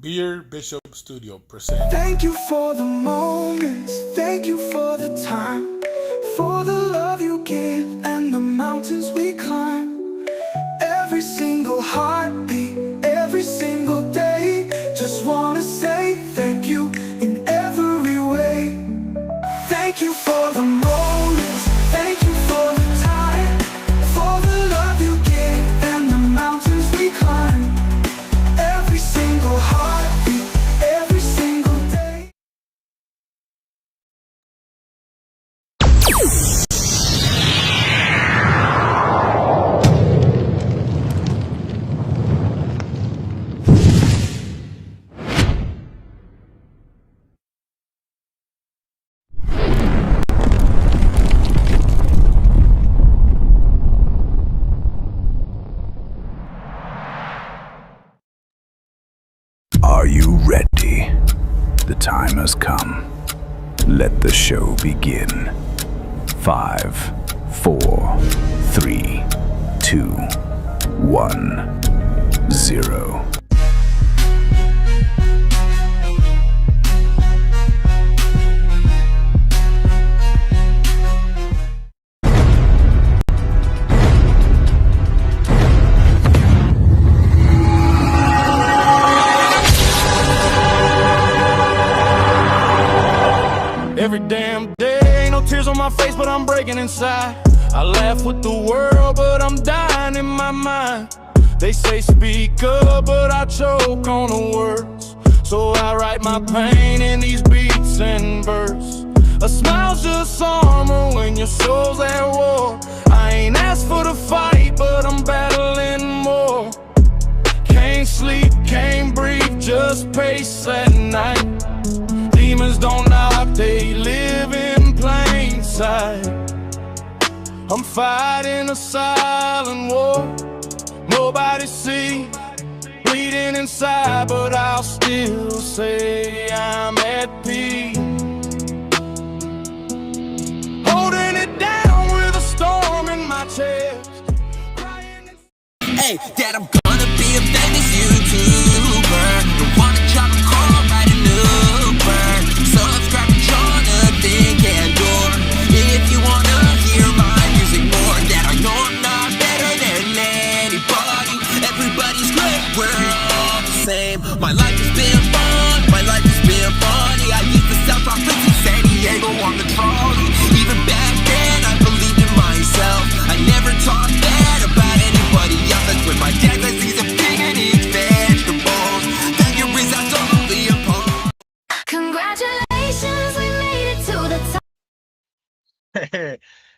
Beard Bishop Studio presents. Thank you for the moments, thank you for the time, for the love you give and the mountains we climb. Every single heartbeat, every single day, just wanna say thank you in every way. Thank you for the moments, thank you for the time, for the love you give and the mountains we climb. Every single heartbeat, every single day. Are you ready? The time has come. Let the show begin. 5, 4, 3, 2, 1, 0. Every damn day, ain't no tears on my face, but I'm breaking inside. I laugh with the world, but I'm dying in my mind. They say speak up, but I choke on the words. So I write my pain in these beats and verse. A smile's just armor when your soul's at war. I ain't asked for the fight, but I'm battling more. Can't sleep, can't breathe, just pace at night. Demons don't knock, they live in plain sight. I'm fighting a silent war, nobody see, bleeding inside, but I'll still say I'm at peace. Holding it down with a storm in my chest. Hey, Dad, I'm gonna be a famous YouTuber. Don't wanna drop a call, write an Uber. Subscribe to Jonathan Candor. If you wanna hear my music more, Dad, I know I'm not better than anybody. Everybody's great, we're all the same. My life has been fun, my life has been funny. I used to sell chocolates in San Diego on the trolley. Even back then, I believed in myself. I never talked bad about anybody else. That's when my dad says he's a pig and eats vegetables. Failure is absolutely opposed. Congratulations, we made it to the top.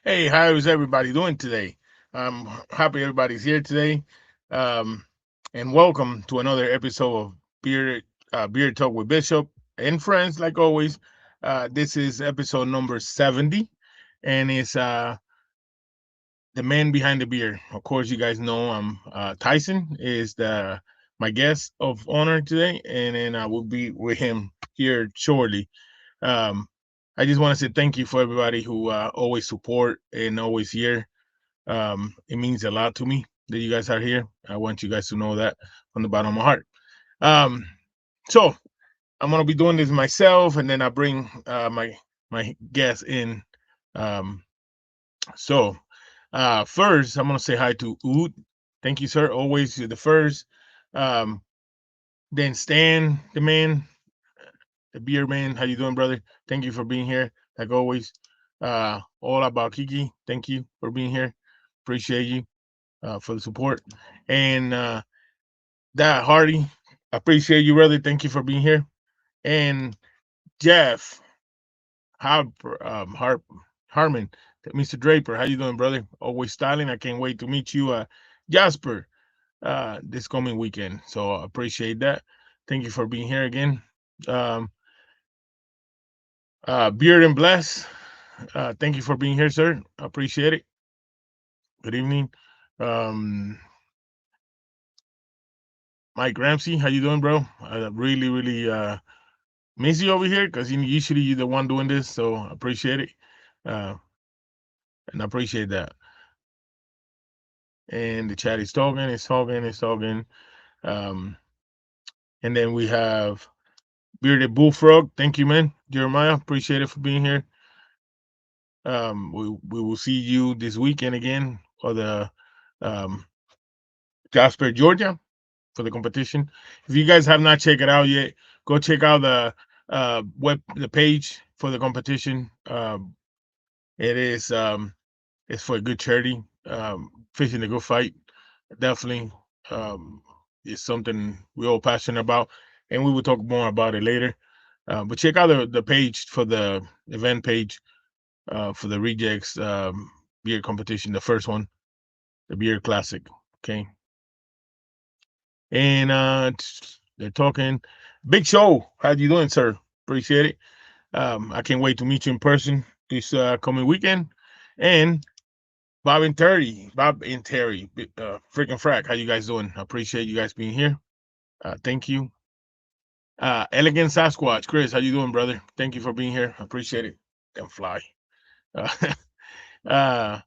Hey, how is everybody doing today? I'm happy everybody's here today. And welcome to another episode of Beard Talk with Bishop and friends, like always. This is episode number 70, and it's the man behind the beard. Of course, you guys know I'm Tyson is my guest of honor today, and then I will be with him here shortly. I just want to say thank you for everybody who always support and always here. It means a lot to me that you guys are here. I want you guys to know that from the bottom of my heart. So I'm gonna be doing this myself, and then I bring my guests in. Um, so first, I'm gonna say hi to Oud. Thank you, sir. Always you're the first. Um, then Stan, the man, the beer man. How you doing, brother? Thank you for being here, like always. All about Kiki. Thank you for being here. Appreciate you for the support. And Dad Hardy, appreciate you, brother. Thank you for being here. And Jeff, Harp, Harmon, Mr. Draper, how you doing, brother? Always styling. I can't wait to meet you, Jasper, this coming weekend. So I appreciate that. Thank you for being here again. Um, Beard and Bless, thank you for being here, sir. I appreciate it. Good evening. Um, Mike Ramsey, how you doing, bro? I really, really miss you over here because usually you're the one doing this, so I appreciate it. Uh, and I appreciate that. And the chat is talking, it's talking, it's talking. Um, and then we have Bearded Bullfrog. Thank you, man. Jeremiah, appreciate it for being here. We will see you this weekend again for the um, Jasper, Georgia, for the competition. If you guys have not checked it out yet, go check out the page for the competition. It is it's for a good charity. Fishing a good fight, definitely. Um, is something we're all passionate about, and we will talk more about it later. But check out the page for the event page for the rejects beer competition, the first one, the beer classic. Okay, and they're talking. Big Show, how you doing, sir? Appreciate it. I can't wait to meet you in person this coming weekend. And Bob and Terry, freaking frack, how you guys doing? I appreciate you guys being here. Thank you. Elegant Sasquatch, Chris, how you doing, brother? Thank you for being here. I appreciate it. Damn fly. Uh, uh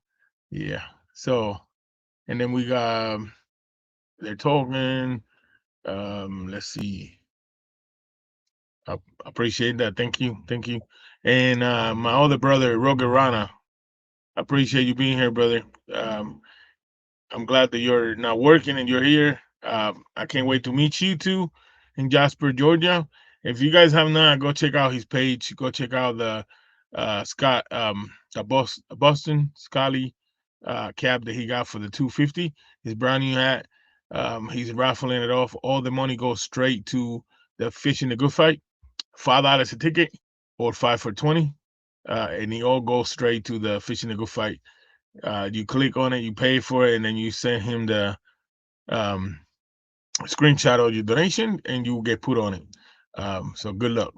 yeah. So, and then we got they're talking. Let's see. I appreciate that. Thank you. Thank you. And my other brother, Rogerana, I appreciate you being here, brother. Um, I'm glad that you're not working and you're here. I can't wait to meet you too in Jasper, Georgia. If you guys have not, go check out his page. Go check out the Scott Boston Scotty cap that he got for the 250. His brand new hat. He's raffling it off. All the money goes straight to the Fishing the Good Fight. $5 a ticket or 5 for 20. And he all goes straight to the Fishing the Good Fight. You click on it, you pay for it, and then you send him the um, screenshot of your donation, and you will get put on it. So good luck.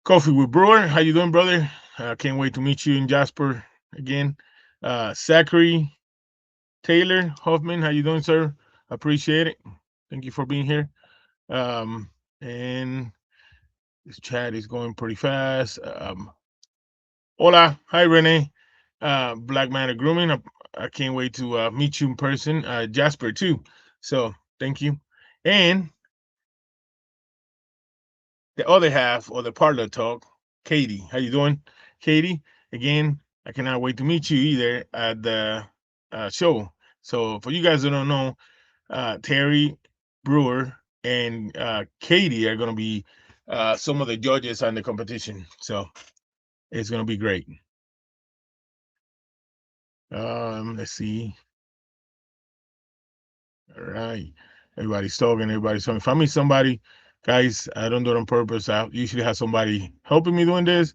Coffee with Brewer, how you doing, brother? Can't wait to meet you in Jasper again. Zachary Taylor Hoffman, how you doing, sir? Appreciate it. Thank you for being here. And this chat is going pretty fast. Hola, hi Renee. Black Man Grooming. I can't wait to meet you in person. Jasper too. So thank you. And the other half or the parlor talk, Katie. How you doing, Katie? Again, I cannot wait to meet you either at the show. So for you guys that don't know, Terry Brewer and Katie are going to be some of the judges on the competition. So it's going to be great. Let's see. All right. Everybody's talking. Everybody's talking. If I meet somebody, guys, I don't do it on purpose. I usually have somebody helping me doing this.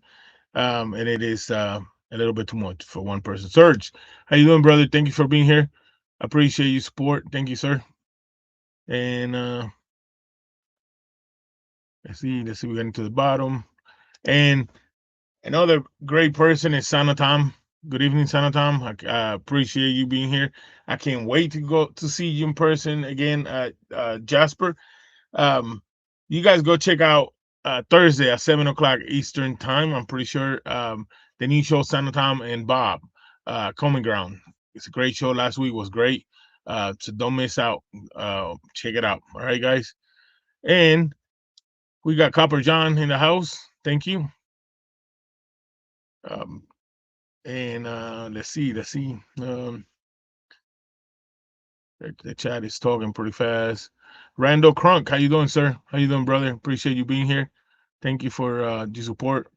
And it is a little bit too much for one person. Serge, how you doing, brother? Thank you for being here. I appreciate your support. Thank you, sir. And let's see, we're getting to the bottom. And another great person is Sanatam. Good evening, Sanatam. I appreciate you being here. I can't wait to go to see you in person again at Jasper. Um, you guys go check out Thursday at 7 o'clock Eastern time. I'm pretty sure the new show, Sanatam and Bob, Common Ground. It's a great show. Last week was great. So don't miss out. Check it out. All right, guys. And We got Copper John in the house. Thank you. Um, and let's see, the chat is talking pretty fast. Randall Crunk, how you doing, sir? How you doing, brother? Appreciate you being here. Thank you for the support,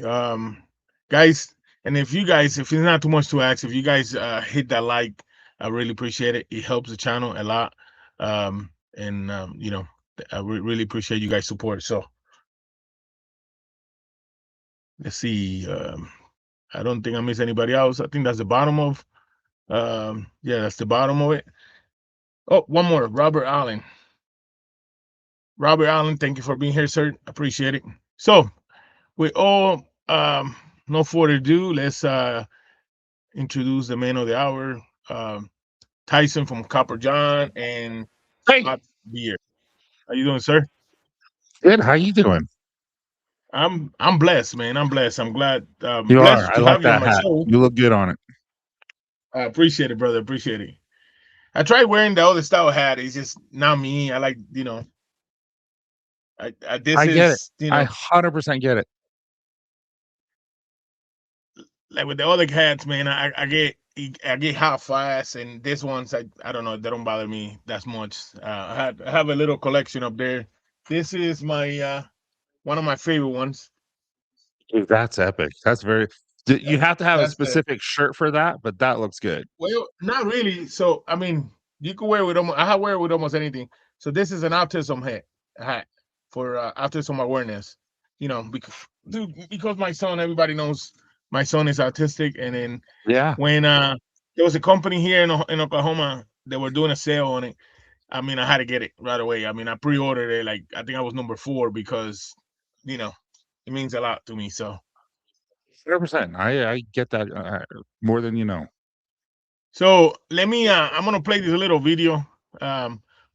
um, guys. And if it's not too much to ask, if you guys hit that like, I really appreciate it. It helps the channel a lot. And I really appreciate you guys' support. So let's see. I don't think I miss anybody else. I think that's the bottom of. Yeah, that's the bottom of it. Oh, one more, Robert Allen. Robert Allen, thank you for being here, sir. Appreciate it. So, with all no further ado, let's introduce the man of the hour, Tyson from Copper John and Hey, Hot Beer. How you doing, sir? good. How you doing? I'm blessed, man. I'm blessed. I'm glad You are. blessed I to like have you on that my hat. show. You look good on it. I appreciate it, brother. Appreciate it. I tried wearing the other style hat. It's just not me. I like, this I get it. is, I 100% get it. like with the other hats, man. I get hot fast, and this ones, I don't know, they don't bother me that much. I have a little collection up there. This is my one of my favorite ones. Dude, that's epic. That's very. You have to have a That's the specific shirt for that, but that looks good. Well, not really. So I mean, you can wear it with almost. I have wear it with almost anything. So this is an autism hat for autism awareness. Because my son, everybody knows my son is autistic, and then Yeah. when there was a company here in Oklahoma that were doing a sale on it. I mean, I had to get it right away. I mean, I pre-ordered it. Like I think I was number 4 because, you know, it means a lot to me. So 100%. I get that more than you know. So let me. I'm gonna play this little video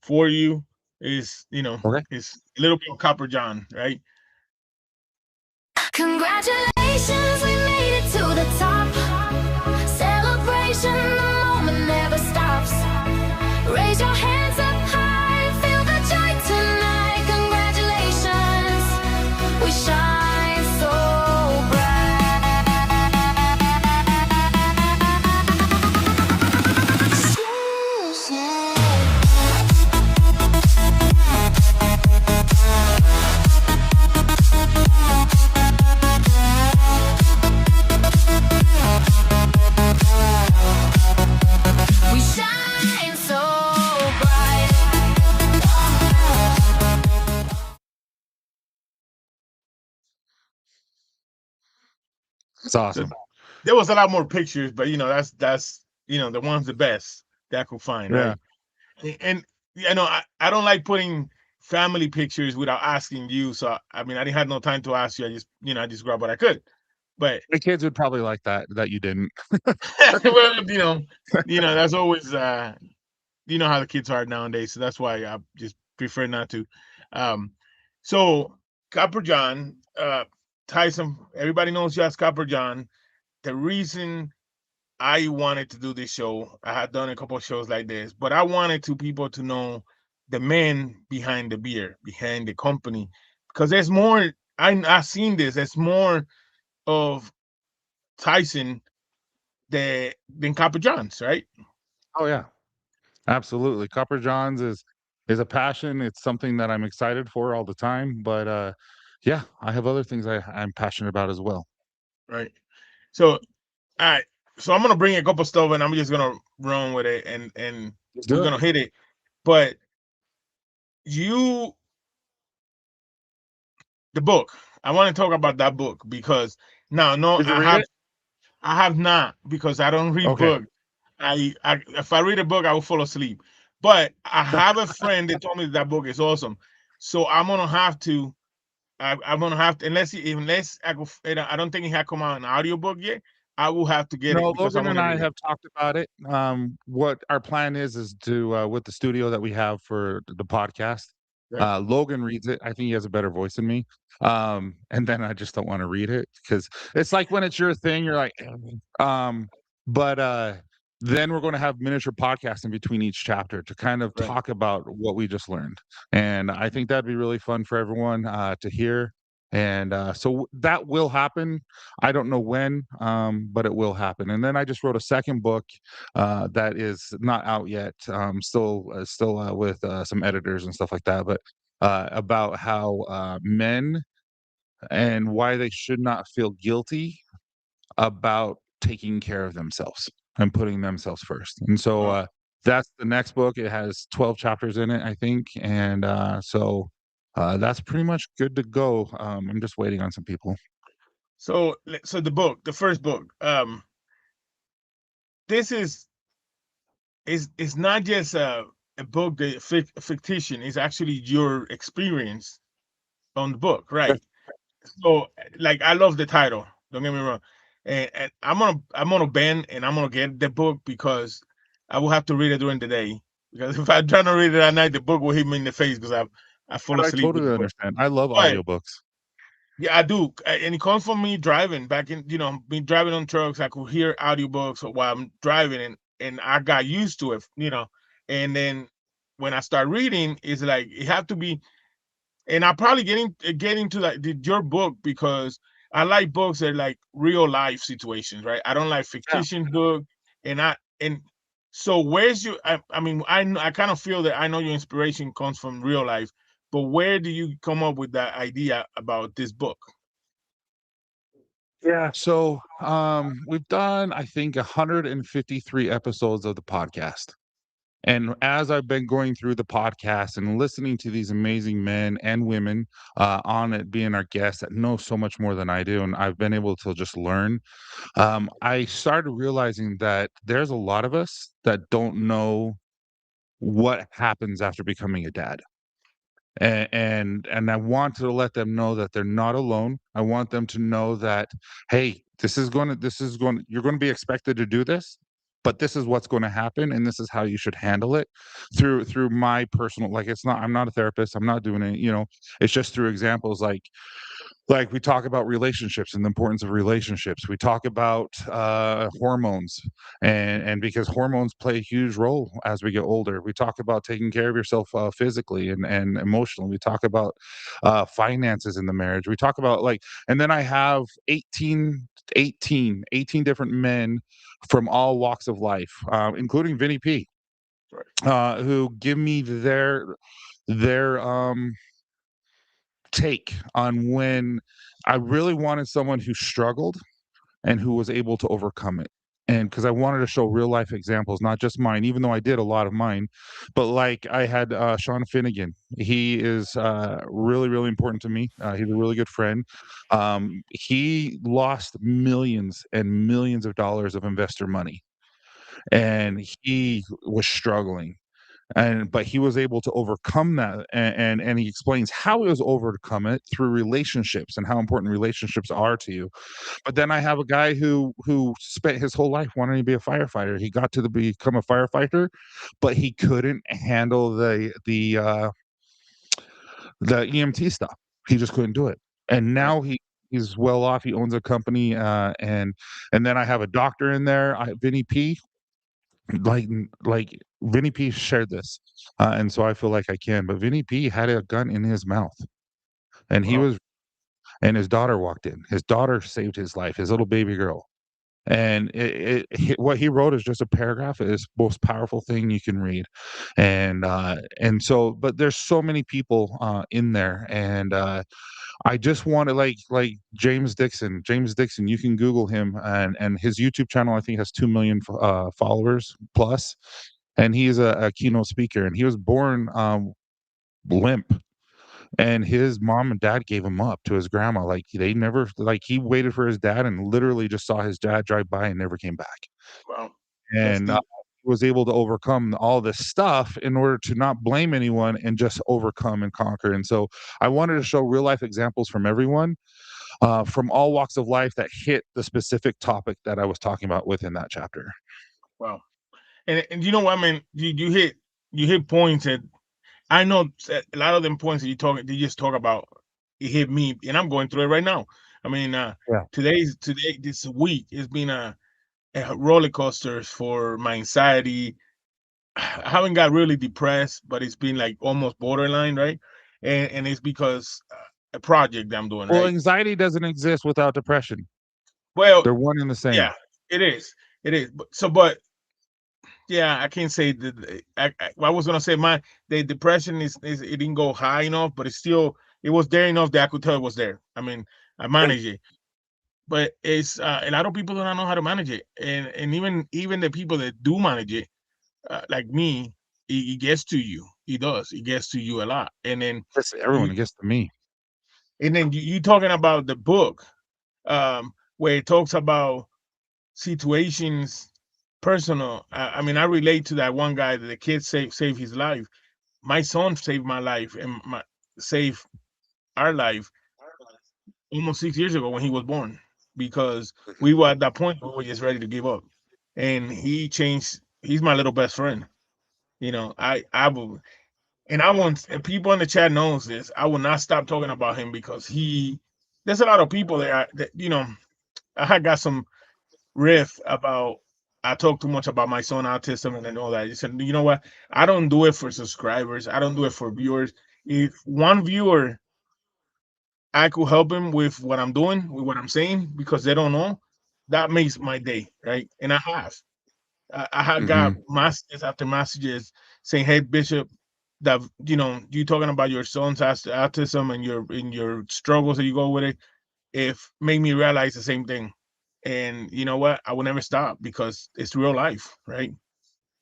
for you. Is Okay. it's a little bit of Copper John, right? Congratulations, we made it to the top. Celebration, the moment never stops. Raise your hands up high, feel the joy tonight. Congratulations, we shine so we shine so bright. It's So awesome. there was a lot more pictures, but that's the ones the best that I could find, Yeah. right? And I don't like putting family pictures without asking you. So I mean, I didn't have no time to ask you. I just grabbed what I could. But The kids would probably like that you didn't. well, that's always how the kids are nowadays. So that's why I just prefer not to. Um, so Copper John, Tyson, everybody knows you as Copper John. The reason I wanted to do this show, I had done a couple of shows like this, but I wanted people to know the man behind the beer, behind the company, because there's more. I've seen this. There's more of Tyson than Copper John's, right? Oh yeah. Absolutely. Copper Johns is a passion. It's something that I'm excited for all the time, but yeah, I have other things I'm passionate about as well. Right. So, all right. So I'm gonna bring a couple stuff, and I'm just gonna run with it, and Let's we're do it. gonna hit it. But you, the book, I want to talk about that book because now, no, Did you read it? I have not because I don't read Okay. books. If I read a book, I will fall asleep. But I have a friend that told me that book is awesome. So I'm gonna have to. I'm gonna have to unless I go. I don't think it had come out an audiobook yet. I will have to get it No, because I Logan want and to I read it. have talked about it. What our plan is to with the studio that we have for the podcast. Right. Logan reads it. I think he has a better voice than me. And then I just don't want to read it because it's like when it's your thing, you're like, but then we're going to have miniature podcasts in between each chapter to kind of Right. talk about what we just learned. And I think that'd be really fun for everyone to hear. And so that will happen. I don't know when, but it will happen. And then I just wrote a second book that is not out yet. Still with some editors and stuff like that. But about how men and why they should not feel guilty about taking care of themselves and putting themselves first. And so Wow. that's the next book. It has 12 chapters in it, I think. And that's pretty much good to go. I'm just waiting on some people. So the book, the first book, this is not just a book that fictitious. It's actually your experience on the book, right? So, like, I love the title. Don't get me wrong, and I'm gonna bend and I'm gonna get the book because I will have to read it during the day. Because if I try to read it at night, the book will hit me in the face because I fall But I asleep with totally the book. understand. I love But audiobooks. yeah, I do, and it comes from me driving back in. Me driving on trucks. I could hear audiobooks while I'm driving, and I got used to it. And then when I start reading, it's like it have to be. And I probably get into like your book because I like books that are like real life situations, right? I don't like Yeah. fictitious book, and so where's your? I mean, I kind of feel that I know your inspiration comes from real life, but where do you come up with that idea about this book? Yeah. So we've done, I think, 153 episodes of the podcast. And as I've been going through the podcast and listening to these amazing men and women on it, being our guests that know so much more than I do, and I've been able to just learn, I started realizing that there's a lot of us that don't know what happens after becoming a dad. And I want to let them know that they're not alone. I want them to know that, hey, you're going to be expected to do this, but this is what's going to happen, and this is how you should handle it through my personal, like, it's not, I'm not a therapist, I'm not doing it, it's just through examples, like we talk about relationships and the importance of relationships. We talk about hormones, and because hormones play a huge role as we get older. We talk about taking care of yourself physically and emotionally. We talk about finances in the marriage. We talk about, like, and then I have 18 different men from all walks of life, including Vinny P, Right. who give me their take on when I really wanted someone who struggled and who was able to overcome it. And because I wanted to show real life examples, not just mine, even though I did a lot of mine, but like I had Sean Finnegan. He is really, really important to me. He's a really good friend. He lost millions and millions of dollars of investor money, and he was struggling, but he was able to overcome that, and he explains how he was overcome it through relationships and how important relationships are to you. But then I have a guy who spent his whole life wanting to be a firefighter. He got to become a firefighter, but he couldn't handle the EMT stuff. He just couldn't do it, and Right. now he's well off. He owns a company, and then I have a doctor in there, Vinny P, like like Vinny P shared this, and so I feel like I can. But Vinny P had a gun in his mouth, and Wow. and his daughter walked in. His daughter saved his life, his little baby girl. And what he wrote is just a paragraph. It is the most powerful thing you can read, and so, but there's so many people in there, and I just want to, like James Dixon. James Dixon, you can Google him, and his YouTube channel I think has 2 million followers plus, and he is a keynote speaker, and he was born limp, and his mom and dad gave him up to his grandma. Like, they never, like, he waited for his dad and literally just saw his dad drive by and never came back. Wow. That's And deep. was able to overcome all this stuff in order to not blame anyone and just overcome and conquer. And so I wanted to show real life examples from everyone, from all walks of life, that hit the specific topic that I was talking about within that chapter. Wow. And you know what I mean? You hit points that I know a lot of them points that you just talk about. It hit me, and I'm going through it right now. I mean, Yeah. today this week has been roller coasters for my anxiety. I haven't got really depressed, but it's been like almost borderline, right? And it's because a project that I'm doing, Well, right? anxiety doesn't exist without depression. Well, They're one and the same. yeah, it is. It is. But yeah, I can't say that. I was gonna say the depression is it didn't go high enough, but it was there enough that I could tell it was there. I mean, I Great. managed it, but it's a lot of people don't know how to manage it, and even the people that do manage it, like me, it gets to you. It does. It gets to you a lot, Listen, everyone you gets to me. you talking about the book, where it talks about situations personal. I mean, I relate to that one guy that the kid saved his life. My son saved my life and saved our life almost 6 years ago when he was born, because we were at that point we were just ready to give up, and he changed. He's my little best friend. I will, and I want, and people in the chat knows this. I will not stop talking about him because there's a lot of people there that I had got some riff about I talk too much about my son autism and all that. He said, you know what? I don't do it for subscribers. I don't do it for viewers. If one viewer I could help him with what I'm doing, with what I'm saying, because they don't know, that makes my day, right? And I have. I had got Mhm. messages after messages saying, "Hey, Bishop, that you talking about your son's autism and your struggles that you go with it, if made me realize the same thing." And you know what? I will never stop because it's real life, right?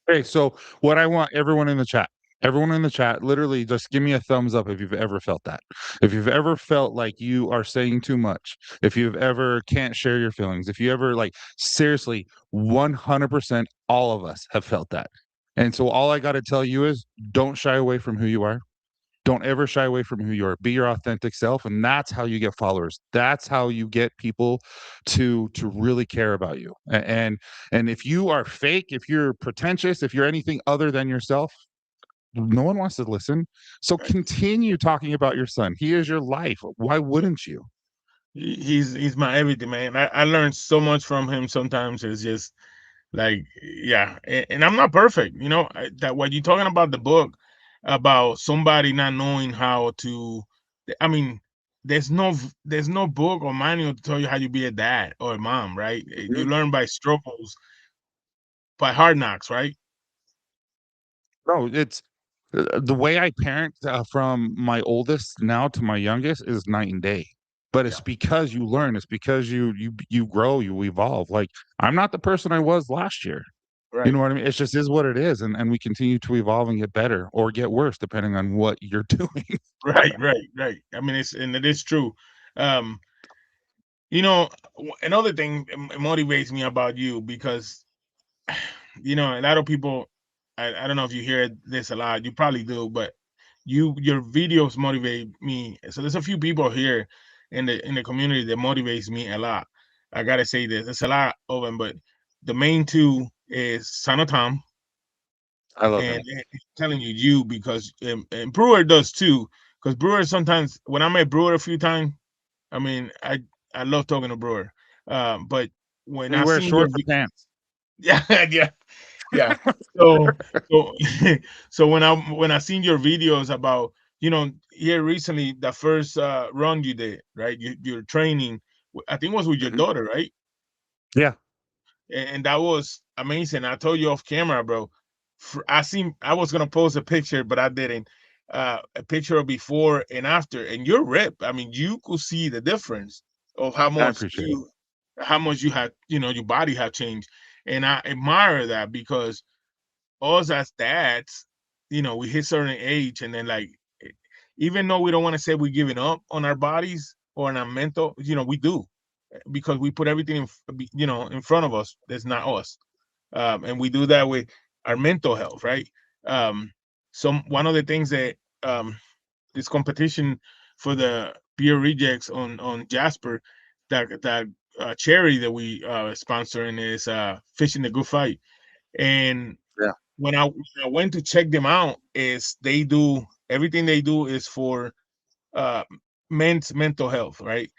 Okay, so what I want everyone in the chat, literally just give me a thumbs up if you've ever felt that. If you've ever felt like you are saying too much, if you've ever can't share your feelings, if you ever like seriously, 100% all of us have felt that. And so all I got to tell you is don't shy away from who you are. Don't ever shy away from who you are. Be your authentic self, and that's how you get followers. That's how you get people to really care about you. And if you are fake, if you're pretentious, if you're anything other than yourself, no one wants to listen. So Right. continue talking about your son. He is your life. Why wouldn't you? He's my everything, man. I learned so much from him. Sometimes it's just like, yeah, and I'm not perfect. That what you're talking about the book about somebody not knowing how to. I mean, there's no book or manual to tell you how to be a dad or a mom, right? You Mhm. learn by struggles, by hard knocks, right? No, it's the way I parent from my oldest now to my youngest is night and day. But Yeah, it's because you learn. It's because you grow, you evolve. Like I'm not the person I was last year. You know right. what I mean? It's just is what it is, and we continue to evolve and get better or get worse depending on what you're doing. Right. I mean, it is true. Um, another thing motivates me about you because a lot of people. I don't know if you hear this a lot. You probably do, but your videos motivate me. So there's a few people here in the community that motivates me a lot. I gotta say this. There's a lot of them, but the main two is Sano Tom I love and, him. telling you because and Brewer does too. Because Brewer sometimes when I met Brewer a few times, I mean I love talking to Brewer. But when He I wears seen your shorts and pants. yeah, yeah. So so so when I seen your videos about here recently the first run you did, right? You're training. I think it was with your Mhm. daughter, right? Yeah. And that was amazing. I told you off camera, bro. I was gonna post a picture, but I didn't. A picture of before and after, and you're ripped. I mean, you could see the difference of I appreciate it. how much you had, your body had changed, and I admire that because us as dads, we hit certain age, and then like, even though we don't want to say we're giving up on our bodies or on our mental, we do because we put everything in front of us that's not us, and we do that with our mental health, right? Some One of the things that this competition for the beer rejects on Jasper, that charity that we sponsoring is fishing the good fight. And Yeah. when I went to check them out, is they do everything they do is for uh men's mental health, right?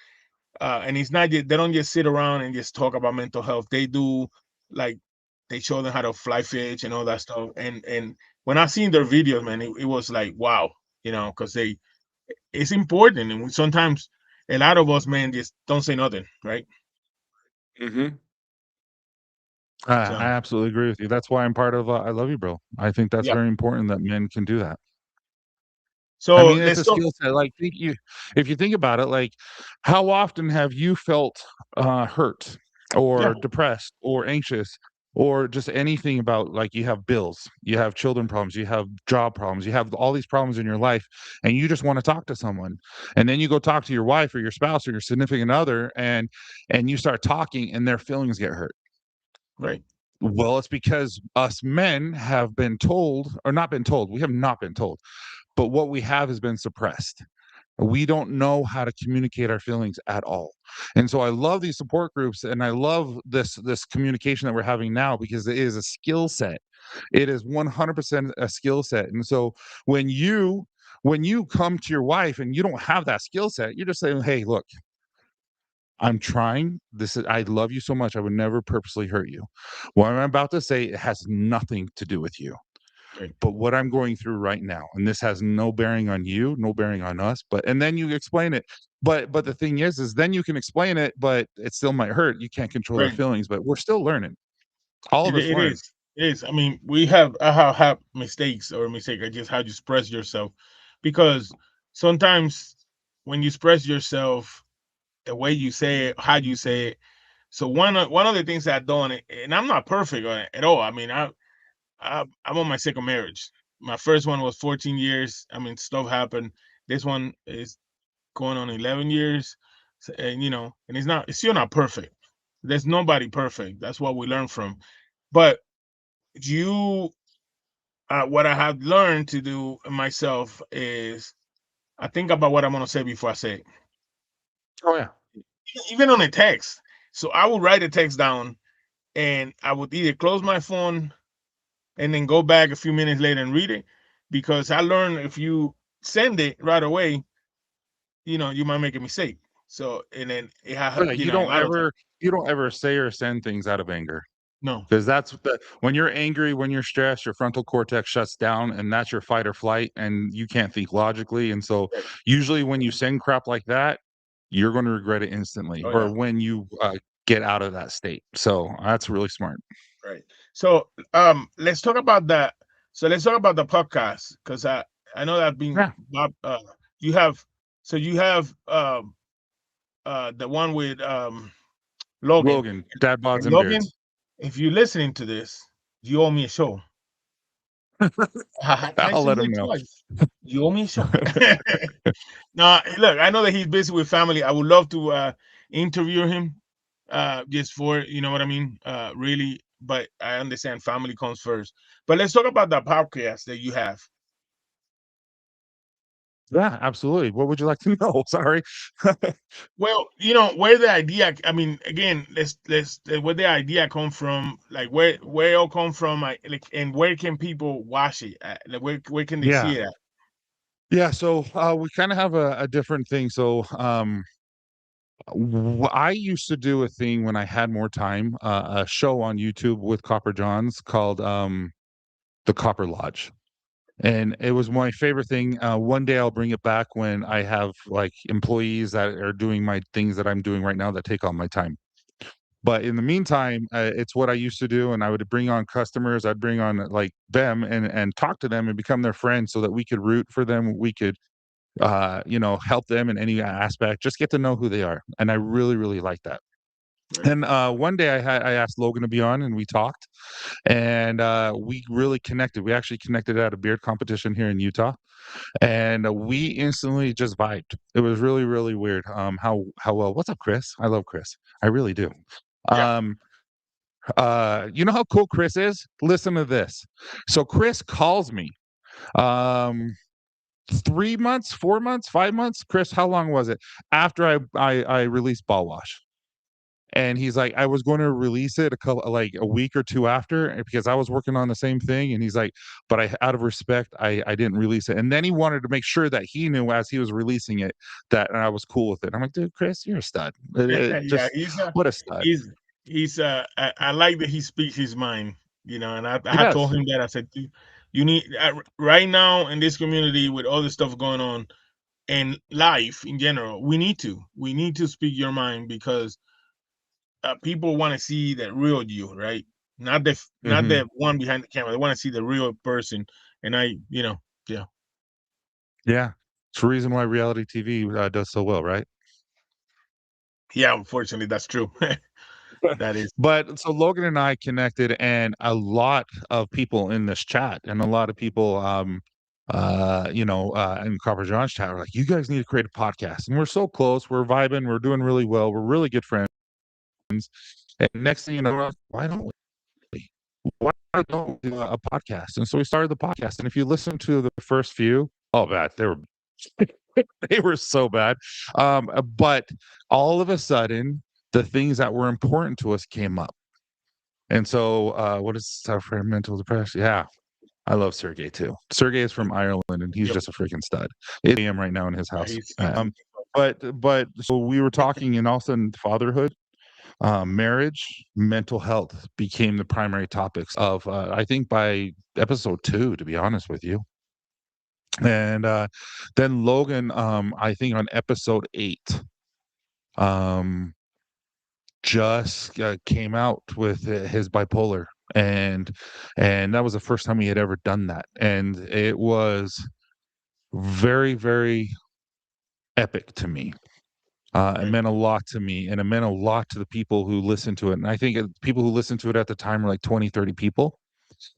And it's not they don't just sit around and just talk about mental health. They do like they show them how to fly fish and all that stuff. And when I seen their videos, man, it was like wow, because it's important, and sometimes a lot of us, man, just don't say nothing, right? Mm-hmm. I So absolutely agree with you. That's why I'm part of I Love You, Bro. I think that's yeah. very important that men can do that. I So mean, it's let's a talk. skill set. Like, if you think about it, like, how often have you felt hurt Yeah, or depressed or anxious or just anything about, like, you have bills, you have children problems, you have job problems, you have all these problems in your life, and you just want to talk to someone, and then you go talk to your wife or your spouse or your significant other, and you start talking, and their feelings get hurt. right, Well, it's because us men have been told, or not been told. We have not been told, but what we have has been suppressed. We don't know how to communicate our feelings at all. And so I love these support groups, and I love this communication that we're having now, because it is a skill set. It is 100% a skill set. And so when you come to your wife and you don't have that skill set, you're just saying, "Hey, look, I'm trying. I love you so much. I would never purposely hurt you. What I'm about to say, it has nothing to do with you. right, But what I'm going through right now, and this has no bearing on you, no bearing on us, and then you explain it. But the thing is then you can explain it, but it still might hurt. You can't control their right. feelings, but we're still learning. All of It, us it learn. is. It is. I mean, I have mistakes or mistake. I just how you express yourself, because sometimes when you express yourself, the way you say it, how you say it. So one of the things I've done, and I'm not perfect on it at all. I mean, I'm on my second marriage. My first one was 14 years. I mean, stuff happened. This one is going on 11 years, and it's still not perfect. There's nobody perfect. That's what we learn from. But you what I have learned to do myself is I think about what I'm gonna say before I say it. Oh yeah. Even on a text. So I would write a text down, and I would either close my phone and then go back a few minutes later and read it, because I learned if you send it right away, you might make a mistake. So and then Oh, yeah, a lot of times. you don't ever say or send things out of anger. No. 'Cause when you're angry, when you're stressed, your frontal cortex shuts down, and that's your fight or flight, and you can't think logically, and so, Right. usually when you send crap like that, you're gonna regret it instantly, Oh or yeah. when you, get out of that state, so that's really smart. Right. So let's talk about that. So let's talk about the podcast, because I know that being Yeah, Bob, you have you have the one with Logan. Logan, Dad Bods And and Logan, Beards. if you're listening to this, you owe me a show. I I'll mentioned let him it know. twice. You owe me a show. No, look, I know that he's busy with family. I would love to interview him, just for what I mean, really. But I understand family comes first. But let's talk about the podcast that you have. Yeah, absolutely. What would you like to know? Sorry. Well, where the idea. I mean, again, let's where the idea come from. Like where it all come from. Like, and where can people watch it? Like, where can they see Yeah. it at? Yeah, so, we kinda have a different thing, so, I used to do a thing when I had more time, a show on YouTube with Copper Johns called, The Copper Lodge, and it was my favorite thing. One day I'll bring it back when I have, like, employees that are doing my things that I'm doing right now that take all my time. But in the meantime, it's what I used to do, and I would bring on customers, I'd bring on, like, them and talk to them and become their friend so that we could root for them, we could, help them in any aspect, just get to know who they are, and I really, really like that. Right. And, one day I asked Logan to be on, and we talked, and, we really connected. We actually connected at a beard competition here in Utah, and, we instantly just vibed. It was really, really weird, how well "What's up, Chris?" I love Chris. I really do. Yeah. Um, you know how cool Chris is? Listen to this. So Chris calls me, um 3 months, 4 months, 5 months? Chris, how long was it? After I released Ball Wash. And he's like, "I was gonna release it a week or 2 after, because I was working on the same thing," and he's like, "But out of respect, I didn't release it." And then he wanted to make sure that he knew as he was releasing it that I was cool with it. I'm like, "Dude, Chris, you're a stud." Yeah. Just He's what a stud. He's I like that he speaks his mind, and I had told Yes. him that. I said, you need right now in this community with all the stuff going on and life in general, we need to speak your mind because people want to see that real you, right? Not the Hmm. one behind the camera. They want to see the real person, and yeah, Yeah. It's the reason why reality TV does so well, right? yeah. Unfortunately, that's true. That is But so Logan and I connected, and a lot of people in this chat, and a lot of people, in Copper John's chat are like, "You guys need to create a podcast." And we're so close, we're vibing, we're doing really well, we're really good friends. And next thing you know, we're like, why don't we? Why don't we do a podcast? And so we started the podcast. And if you listen to the first few, oh, bad, they were they were so bad. But all of a sudden, the things that were important to us came up. And so, what is for mental depression? Yeah, I love Sergey too. Sergey is from Ireland, and he's yep. just a freaking stud. I am right now in his Yeah, house. he's But so we were talking, and also in fatherhood, marriage, mental health became the primary topics of. I think by episode 2, to be honest with you, and then Logan, I think on episode 8, um, just came out with his bipolar, and that was the first time he had ever done that, and it was very, very epic to me. It right. meant a lot to me, and it meant a lot to the people who listened to it. And I think people who listened to it at the time were like 20, 30 people.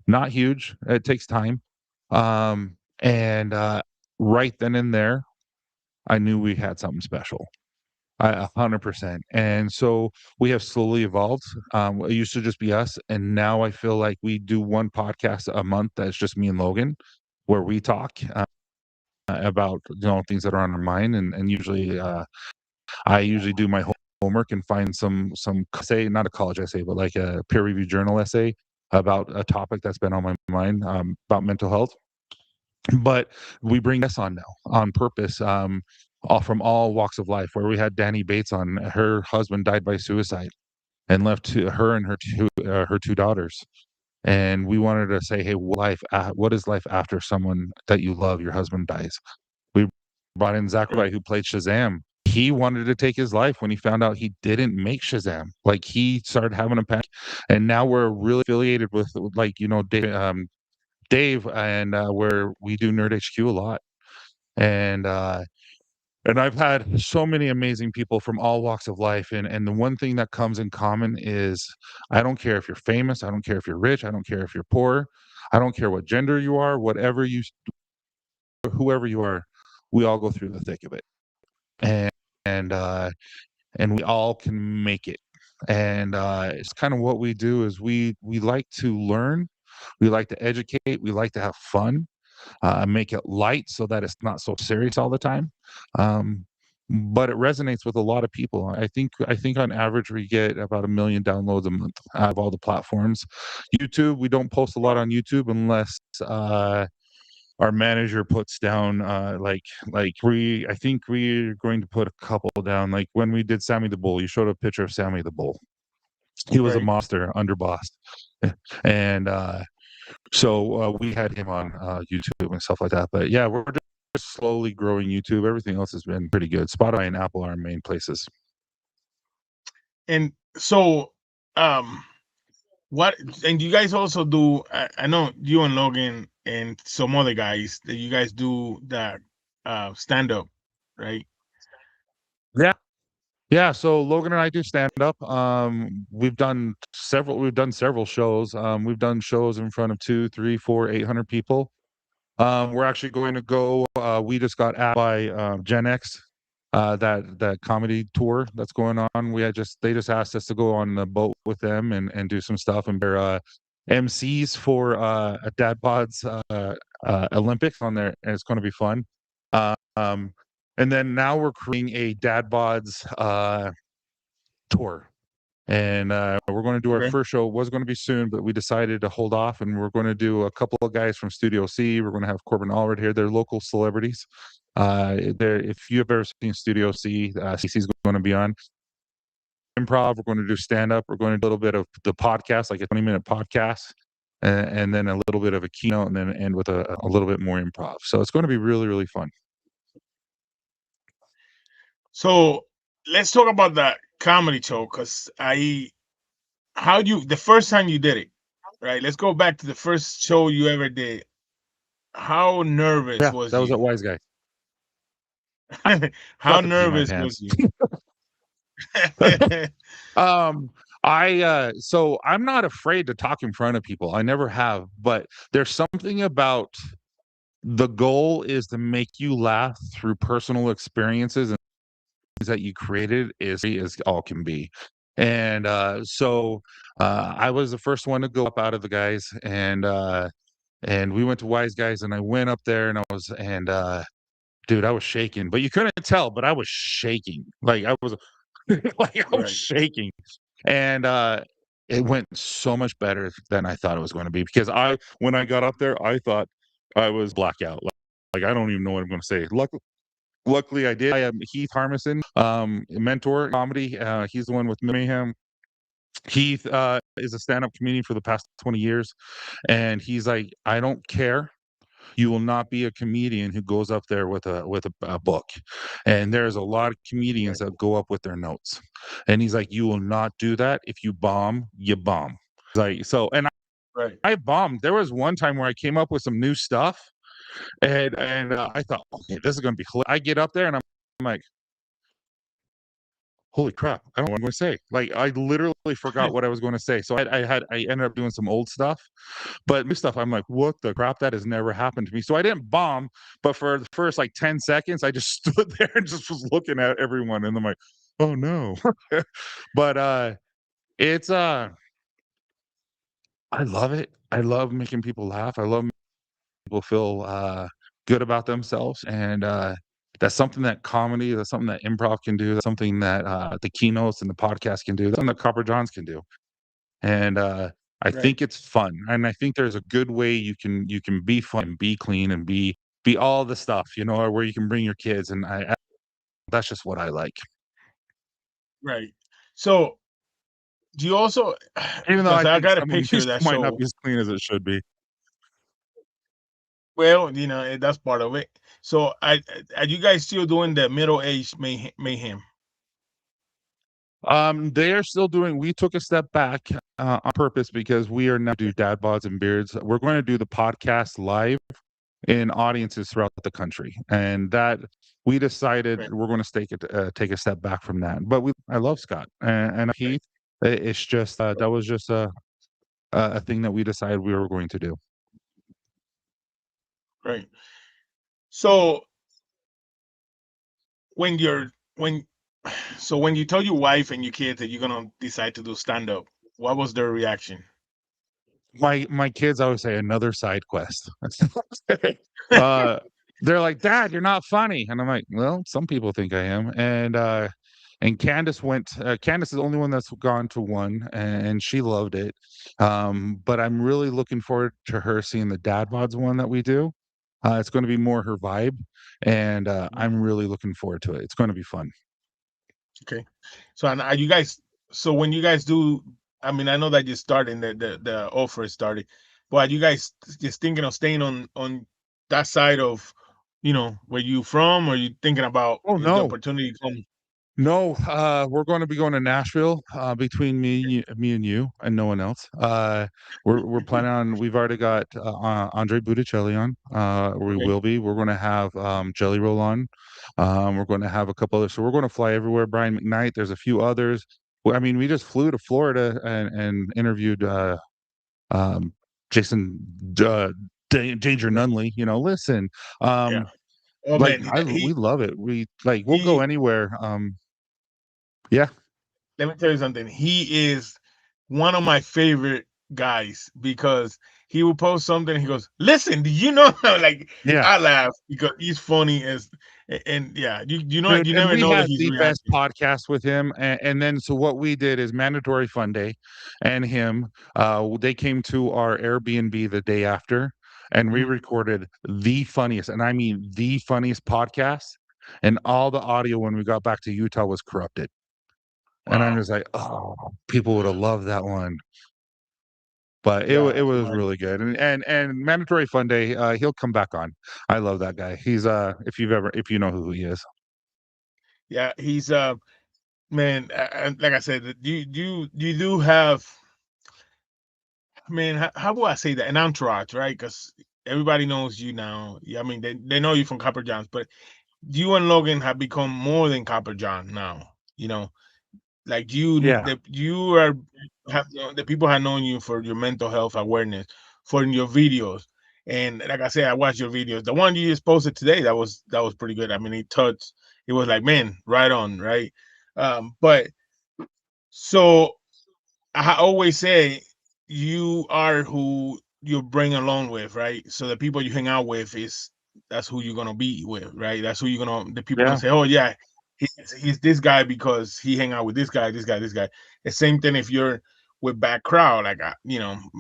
Not huge. It takes time. And right then and there, I knew we had something special. 100%. And so we have slowly evolved. It used to just be us, and now I feel like we do one podcast a month that's just me and Logan, where we talk about things that are on our mind, and usually I usually do my homework and find some essay, not a college essay, but like a peer reviewed journal essay about a topic that's been on my mind, about mental health. But we bring guests on now on purpose, all from all walks of life. Where we had Danny Bates on, her husband died by suicide and left to her and her two daughters. And we wanted to say, hey, what is life after someone that you love, your husband dies? We brought in Zach Right. Wright, who played Shazam. He wanted to take his life when he found out he didn't make Shazam. Like, he started having a panic, and now we're really affiliated with, like, Dave, and where we do Nerd HQ a lot. And I've had so many amazing people from all walks of life, and the one thing that comes in common is, I don't care if you're famous, I don't care if you're rich, I don't care if you're poor, I don't care what gender you are, whoever you are, we all go through the thick of it, and and uh, and we all can make it. And it's kind of what we do is we like to learn, we like to educate, we like to have fun, make it light so that it's not so serious all the time. Um, but it resonates with a lot of people. I think on average we get about 1 million downloads a month out of all the platforms. YouTube, we don't post a lot Wow. on YouTube unless our manager puts down I think we're going to put a couple down. Like when we did Sammy the Bull, you showed a picture of Sammy the Bull. He was a Right. monster, underbossed. And so we had him on YouTube and stuff like that. But yeah, we're just slowly growing YouTube. Everything else has been pretty good. Spotify and Apple are our main places. And so, um, what? And you guys also do? I know you and Logan and some other guys that you guys do that stand up, right? Yeah. Yeah, so Logan and I do stand up. We've done several shows. We've done shows in front of 2, 3, 4, 800 people. We're actually going to go. We just got asked by Gen X, that comedy tour that's going on. They just asked us to go on the boat with them and do some stuff, and they're MCs for a Dad Bods Olympics on there, and it's going to be fun. Um, and then now we're creating a Dad Bods tour. And we're going to do our Okay. first show. It was going to be soon, but we decided to hold off, and we're going to do a couple of guys from Studio C. We're going to have Corbin Allred here. They're local celebrities. If you have ever seen Studio C, CC's going to be on. improv. We're going to do stand up. We're going to do a little bit of the podcast, like a 20-minute podcast, and then a little bit of a keynote, and then end with a little bit more improv. So it's going to be really, really fun. So let's talk about that comedy show, because the first time you did it, right? Let's go back to the first show you ever did. How nervous Yeah, was that was at you? Wise Guy. How About to pee my nervous was pants. you? So I'm not afraid to talk in front of people. I never have, but there's something about the goal is to make you laugh through personal experiences and things that you created is all can be. And I was the first one to go up out of the guys, and we went to Wise Guys, and I went up there, and dude, I was shaking, but you couldn't tell, but I was shaking. Like I was like I was Right, shaking. And it went so much better than I thought it was going to be, because when I got up there, I thought I was blackout. Like I don't even know what I'm going to say. Luckily, I did. I am Heath Harmison, mentor comedy. He's the one with Mayhem. Heath is a stand-up comedian for the past 20 years, and he's like, I don't care. You will not be a comedian who goes up there with a book. And there's a lot of comedians right, that go up with their notes. And he's like, you will not do that. If you bomb, you bomb. Like so, and right. I bombed. There was one time where I came up with some new stuff, and I thought, okay, this is going to be. I get up there and I'm like, holy crap, I don't know what I'm going to say. Like I literally forgot what I was going to say. So I ended up doing some old stuff, but new stuff. I'm like, what the crap? That has never happened to me. So I didn't bomb, but for the first like 10 seconds, I just stood there and just was looking at everyone, and I'm like, oh no. But it's I love it. I love making people laugh. I love making people feel good about themselves, and that's something that comedy, that's something that improv can do, that's something that the keynotes and the podcast can do, that's something that Copper Johns can do. And I Right, think it's fun, and I think there's a good way you can be fun and be clean and be all the stuff, or where you can bring your kids, and that's just what I like. right. So do you also, Even though because I I think got a some of picture of these that might not show. be as clean as it should be. Well, that's part of it. So are you guys still doing the middle-aged mayhem? They are still doing. We took a step back on purpose because we are now do Dad Bods and Beards. We're going to do the podcast live in audiences throughout the country, and that we decided Right, we're going to take a step back from that. But I love Scott and right, Heath. It's just that was just a thing that we decided we were going to do. right. So when you're when so when you tell your wife and your kids that you're gonna decide to do stand-up, what was their reaction? My kids always say another side quest. uh, they're like, Dad, you're not funny, and I'm like, well, some people think I am. And Candace went. Candace is the only one that's gone to one, and she loved it. But I'm really looking forward to her seeing the Dad Bods one that we do. It's going to be more her vibe, and Mhm. I'm really looking forward to it. It's going to be fun. Okay. So and are you guys so when you guys do, I mean, I know that you're starting the offer is started, but are you guys just thinking of staying on that side of, where you from, or you thinking about Oh if the no, opportunity comes? no, we're going to be going to Nashville, between me and you, and no one else. We're planning on. We've already got Andre Butticelli on. We Okay. will be. We're going to have Jelly Roll on. We're going to have a couple others. So we're going to fly everywhere. Brian McKnight. There's a few others. I mean, we just flew to Florida and interviewed um, Jason Danger Right. Nunley. Listen, Yeah. um, Oh like man, we love it. We'll go he anywhere. Yeah. let me tell you something. He is one of my favorite guys because he will post something. And he goes, "Listen, do you know?" Like Yeah, I laugh because he's funny as, and yeah, dude, you and never we know that had he's the best reacting. podcast with him, and then so what we did is mandatory fun day, and him. They came to our Airbnb the day after, and we Mhm. recorded the funniest, and I mean the funniest podcast, and all the audio when we got back to Utah was corrupted. and I'm Wow. just like, oh, people would have loved that one. But Yeah. it was really good, and Mandatory Fun Day, he'll come back on. I love that guy. He's if you know who he is. Yeah. He's man. Like I said, you do have, man. How would I say that? An entourage, right? Because everybody knows you now. Yeah, I mean, they know you from Copper Johns, but you and Logan have become more than Copper John now. You know, like Yeah, you are have the people have known you for your mental health awareness, for your videos. And like I said, I watched your videos. The one you just posted today, that was pretty good. I mean, it was like, man, right on, right? But so I always say you are who you bring along with, right? So the people you hang out with that's who you're gonna be with, right? That's who you're gonna the people gonna yeah, say, oh yeah, he's this guy because he hang out with this guy, this guy, this guy. The same thing if you're with back crowd, like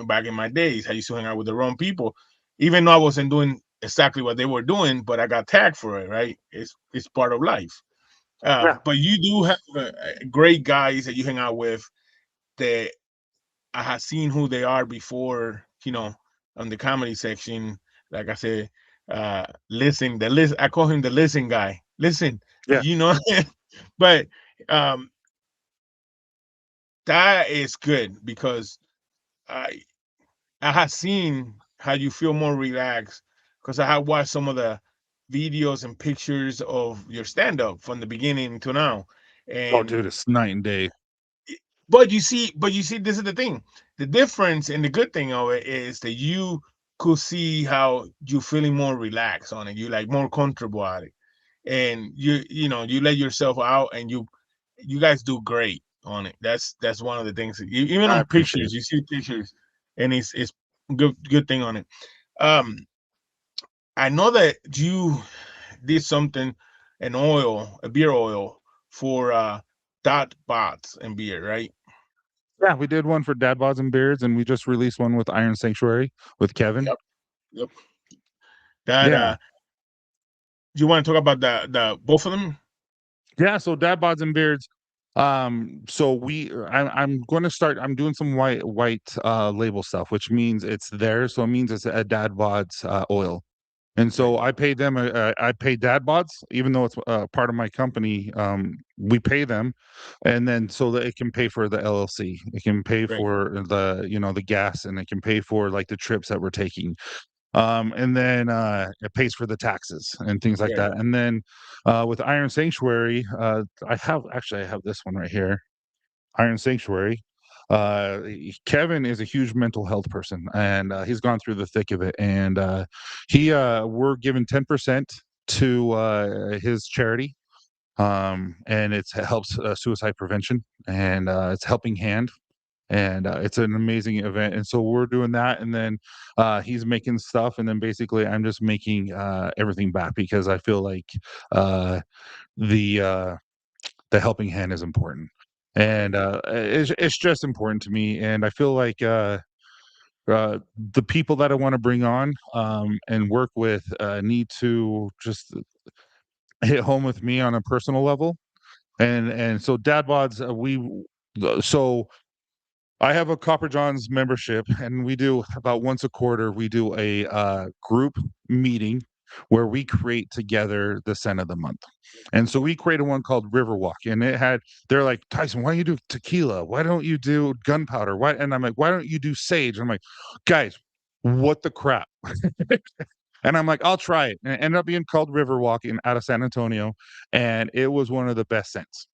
back in my days, I used to hang out with the wrong people, even though I wasn't doing exactly what they were doing, but I got tagged for it, right? It's part of life. yeah. But you do have great guys that you hang out with that I had seen who they are before, on the comedy section. Like I said, listen, I call him the listen guy. Listen, Yeah. but um, that is good because I I had seen how you feel more relaxed because I had watched some of the videos and pictures of your stand up from the beginning to now, Oh, and dude, it's night and day. but you see, this is the thing. The difference and the good thing of it is that you could see how you feeling more relaxed on it. You like more comfortable at it, and you let yourself out, and you guys do great on it. That's one of the things that even I on appreciate pictures, it. you see pictures, and it's good thing on it. Um, I know that you did something, a beer oil for Dot Bots and beer, right? Yeah, we did one for Dad Bods and Beards, and we just released one with Iron Sanctuary with Kevin. Yep. Yep. That Yeah. do you want to talk about the both of them? Yeah, so Dad Bods and Beards. So I'm going to start. I'm doing some white label stuff, which means it's there. So it means it's a Dad Bods oil. And Right. so I pay them. I pay Dad Bods, even though it's part of my company. We pay them, and then so that it can pay for the LLC, it can pay Right. for the gas, and it can pay for like the trips that we're taking. And then it pays for the taxes and things like Right. that. And then with Iron Sanctuary, I have this one right here. Iron Sanctuary. Kevin is a huge mental health person, and he's gone through the thick of it. And we're giving 10% to his charity, and it helps suicide prevention, and it's Helping Hand, and it's an amazing event. And so we're doing that, and then he's making stuff, and then basically I'm just making everything back because I feel like uh, the uh, the helping hand is important, Right. and it's just important to me. And I feel like the people that I want to bring on and work with need to just hit home with me on a personal level. And so Dad Bods, so I have a Copper Johns membership, and we do about once a quarter. We do a group meeting where we create together the scent of the month. And so we created one called Riverwalk, and they're like, Tyson, why don't you do tequila? Why don't you do gunpowder? Why? And I'm like, why don't you do sage? I'm like, guys, what the crap? And I'm like, I'll try it. And it ended up being called Riverwalk out of San Antonio, and it was one of the best scents.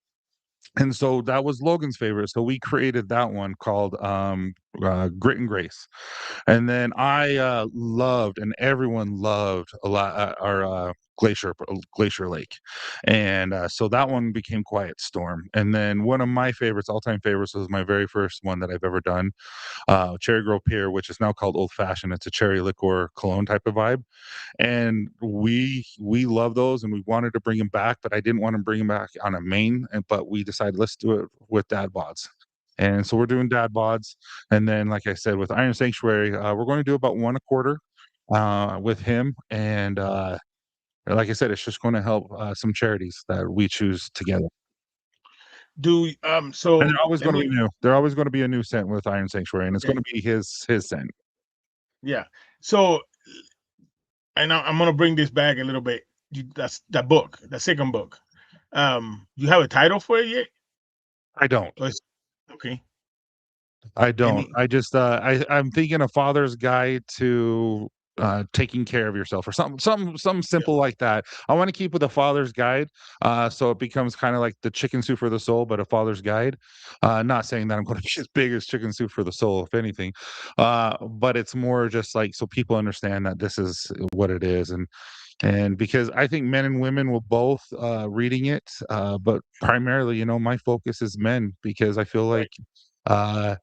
And so that was Logan's favorite. So we created that one called Grit and Grace. And then I loved, and everyone loved a lot, our Glacier Lake. And so that one became Quiet Storm. And then one of my favorites, all-time favorites, was my very first one that I've ever done, Cherry Grove Pier, which is now called Old Fashioned. It's a cherry liqueur cologne type of vibe, and we love those, and we wanted to bring them back, but I didn't want to bring them back on a main, but we decided let's do it with Dad Bods. And so we're doing Dad Bods, and then like I said, with Iron Sanctuary, we're going to do about one a quarter with him. And like I said, it's just going to help some charities that we choose together. So And they're always let going to me be new. They're always going to be a new scent with Iron Sanctuary, and it's going okay, to be his scent. yeah. So and I'm gonna bring this back a little bit. That's the book, the second book. You have a title for it yet? I don't. Or okay. I don't. Any I just I'm thinking a father's guide to taking care of yourself or something yeah. simple like that. I want to keep with a father's guide, so it becomes kind of like the chicken soup for the soul, but a father's guide. Not saying that I'm going to be as big as chicken soup for the soul, if anything, but it's more just like so people understand that this is what it is, and because I think men and women will both reading it, but primarily, my focus is men because I feel Right. like. Uh,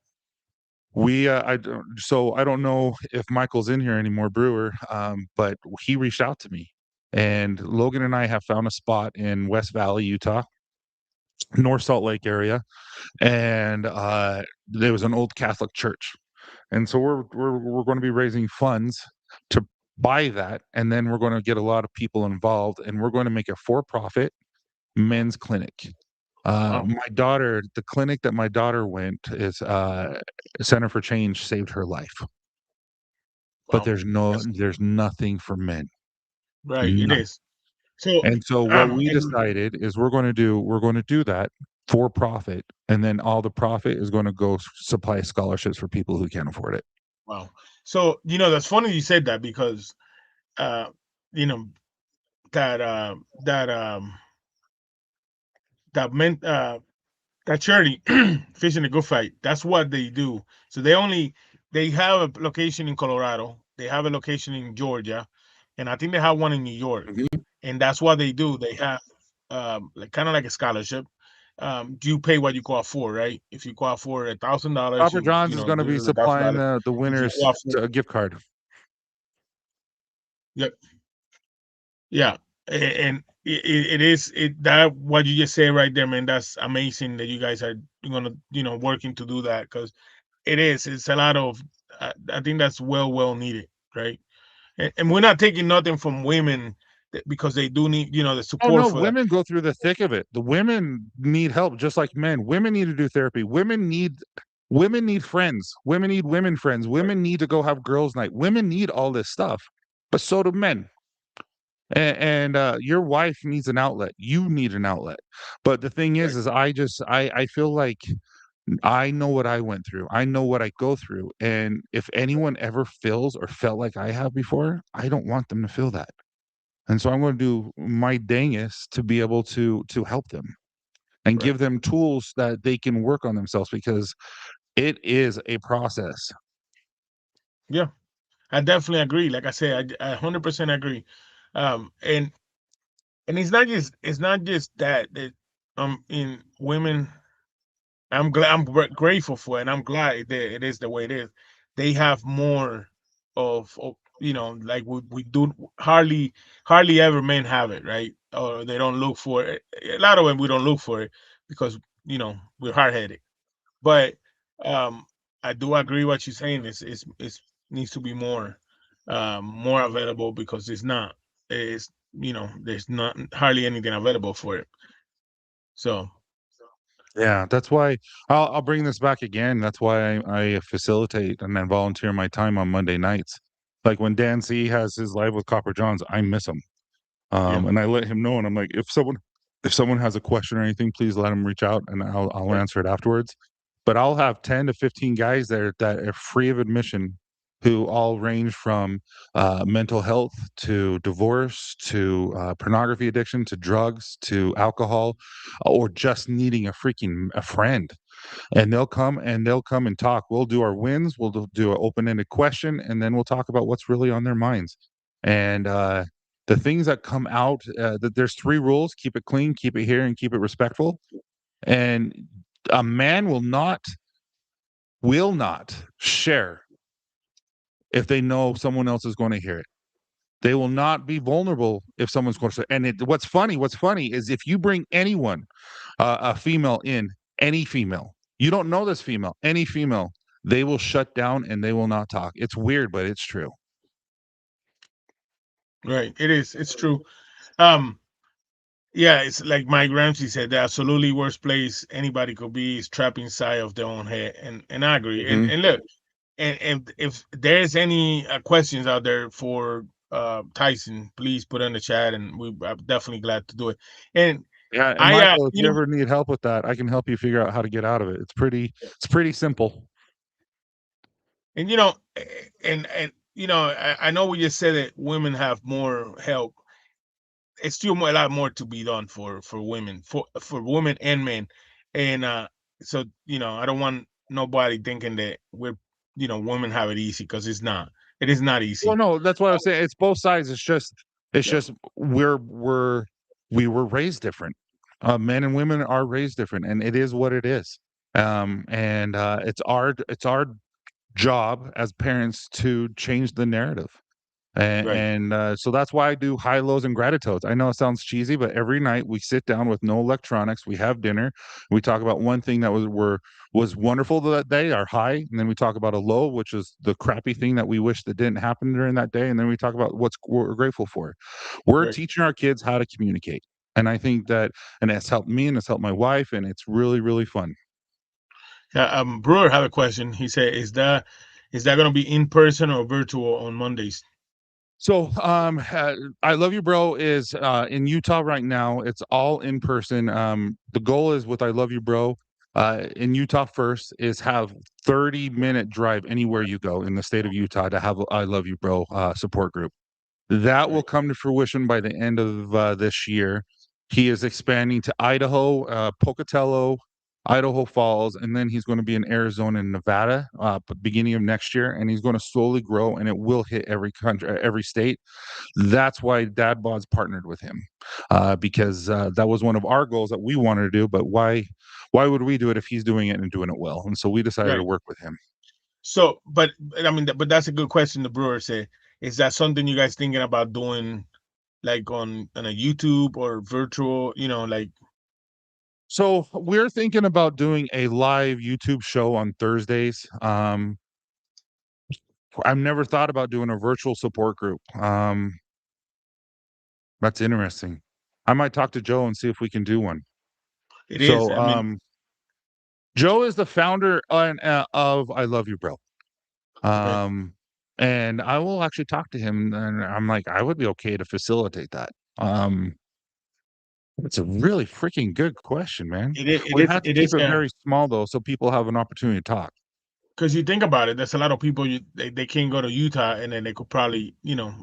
so I don't know if Michael's in here anymore, Brewer, but he reached out to me, and Logan and I have found a spot in West Valley, Utah, North Salt Lake area, and there was an old Catholic church, and so we're going to be raising funds to buy that, and then we're going to get a lot of people involved, and we're going to make a for-profit men's clinic. Wow. My daughter, the clinic that my daughter went is Center for Change saved her life, but Wow. That's there's nothing for men, right. It none. is. So And so what we and decided is we're going to do that for profit, and then all the profit is going to go supply scholarships for people who can't afford it. wow. So that's funny you said that because uh you know that that that meant that charity fishing a good fight. That's what they do. So they have a location in Colorado. They have a location in Georgia, and I think they have one in New York. Mhm. And that's what they do. They have like kind of like a scholarship. You pay what you call for, right? If you call for $1,000, Papa John's is going to this be is $1,000. supplying the If you winners call for, a gift card. yeah, yeah, and it is that what you just said right there, man. That's amazing that you guys are gonna working to do that because it's a lot of I think that's well needed, right? And we're not taking nothing from women because they do need the Oh support no, for that. women go through the thick of it. The women need help just like men. Women need to do therapy. Women need friends. Women need women friends. Right, Women need to go have girls' night. Women need all this stuff. But so do men. And your wife needs an outlet. You need an outlet. But the thing right, is I feel like I know what I went through. I know what I go through. And if anyone ever feels or felt like I have before, I don't want them to feel that. And so I'm going to do my dangest to be able to help them and right. give them tools that they can work on themselves because it is a process. Yeah, I definitely agree. Like I said, I 100% agree. And it's not just that in women. I'm grateful for it, and I'm glad that it is the way it is. They have more of like we do hardly ever men have it, right? Or they don't look for it. A lot of them we don't look for it because we're hard headed. But um, I do agree what you're saying. It's needs to be more available because it's not. It's there's not hardly anything available for it. So Yeah, that's why I'll bring this back again. That's why I facilitate and then volunteer my time on Monday nights. Like when Dan C has his live with Copper Johns, I miss him. yeah, And I let him know, and I'm like, if someone has a question or anything, please let him reach out, and I'll right, answer it afterwards. But I'll have 10 to 15 guys there that are free of admission, who all range from mental health to divorce to pornography addiction to drugs to alcohol, or just needing a friend, and they'll come and talk. We'll do our wins. We'll do an open-ended question, and then we'll talk about what's really on their minds. And the things that come out, that there's three rules: keep it clean, keep it here, and keep it respectful. And a man will not share if they know someone else is going to hear it. They will not be vulnerable if someone's going to. And what's funny is if you bring anyone, a female in, any female, you don't know this female, any female, they will shut down and they will not talk. It's weird, but it's true. right. It is. It's true. Um, Yeah, it's like Mike Ramsey said, the absolutely worst place anybody could be is trapped inside of their own head. And I agree. And Mhm. and look, and if there's any questions out there for Tyson, please put in the chat, and I'm definitely glad to do it. And Yeah, and I Michael, if you ever need help with that, I can help you figure out how to get out of it. It's pretty simple. and and I know we just said that women have more help. It's still a lot more to be done for women, for women and men. And so I don't want nobody thinking that women have it easy, because it's not. It is not Well, easy. no, that's what I was saying. It's both sides. It's Yeah, just we were raised different. Men and women are raised different, and it is what it is. And it's our job as parents to change the narrative. right, So that's why I do high lows and gratitudes. I know it sounds cheesy, but every night we sit down with no electronics, we have dinner, we talk about one thing that was wonderful that day, our high, and then we talk about a low, which is the crappy thing that we wish that didn't happen during that day, and then we talk about what we're grateful for. We're right. teaching our kids how to communicate, and I think that, and it's helped me, and it's helped my wife, and it's really really fun. Yeah, Brewer have a question. He said, "Is that going to be in person or virtual on Mondays?" So, I Love You Bro is in Utah right now. It's all in person. The goal is with I Love You Bro in Utah first is have 30-minute drive anywhere you go in the state of Utah to have a I Love You Bro support group. That will Right, come to fruition by the end of this year. He is expanding to Idaho, Pocatello, Idaho Falls, and then he's going to be in Arizona and Nevada beginning of next year. And he's going to slowly grow, and it will hit every country, every state. That's why Dad Bods partnered with him, because that was one of our goals that we wanted to do. But why would we do it if he's doing it and doing it well? And so we decided to right. work with him. So, but I mean, but that's a good question. The Brewer said, "Is that something you guys thinking about doing, like on a YouTube or virtual? Like." So we're thinking about doing a live YouTube show on Thursdays. I've never thought about doing a virtual support group. That's interesting. I might talk to Joe and see if we can do one. It is. So, I mean, Joe is the founder of I Love You Bro. okay. Um, and I will actually talk to him, and I'm like, I would be okay to facilitate that. Um, it's a really freaking good question, man. It is. It We is. have to It keep is. it very small though, so people have an opportunity to talk. Because you think about it, there's a lot of people they can't go to Utah, and then they could probably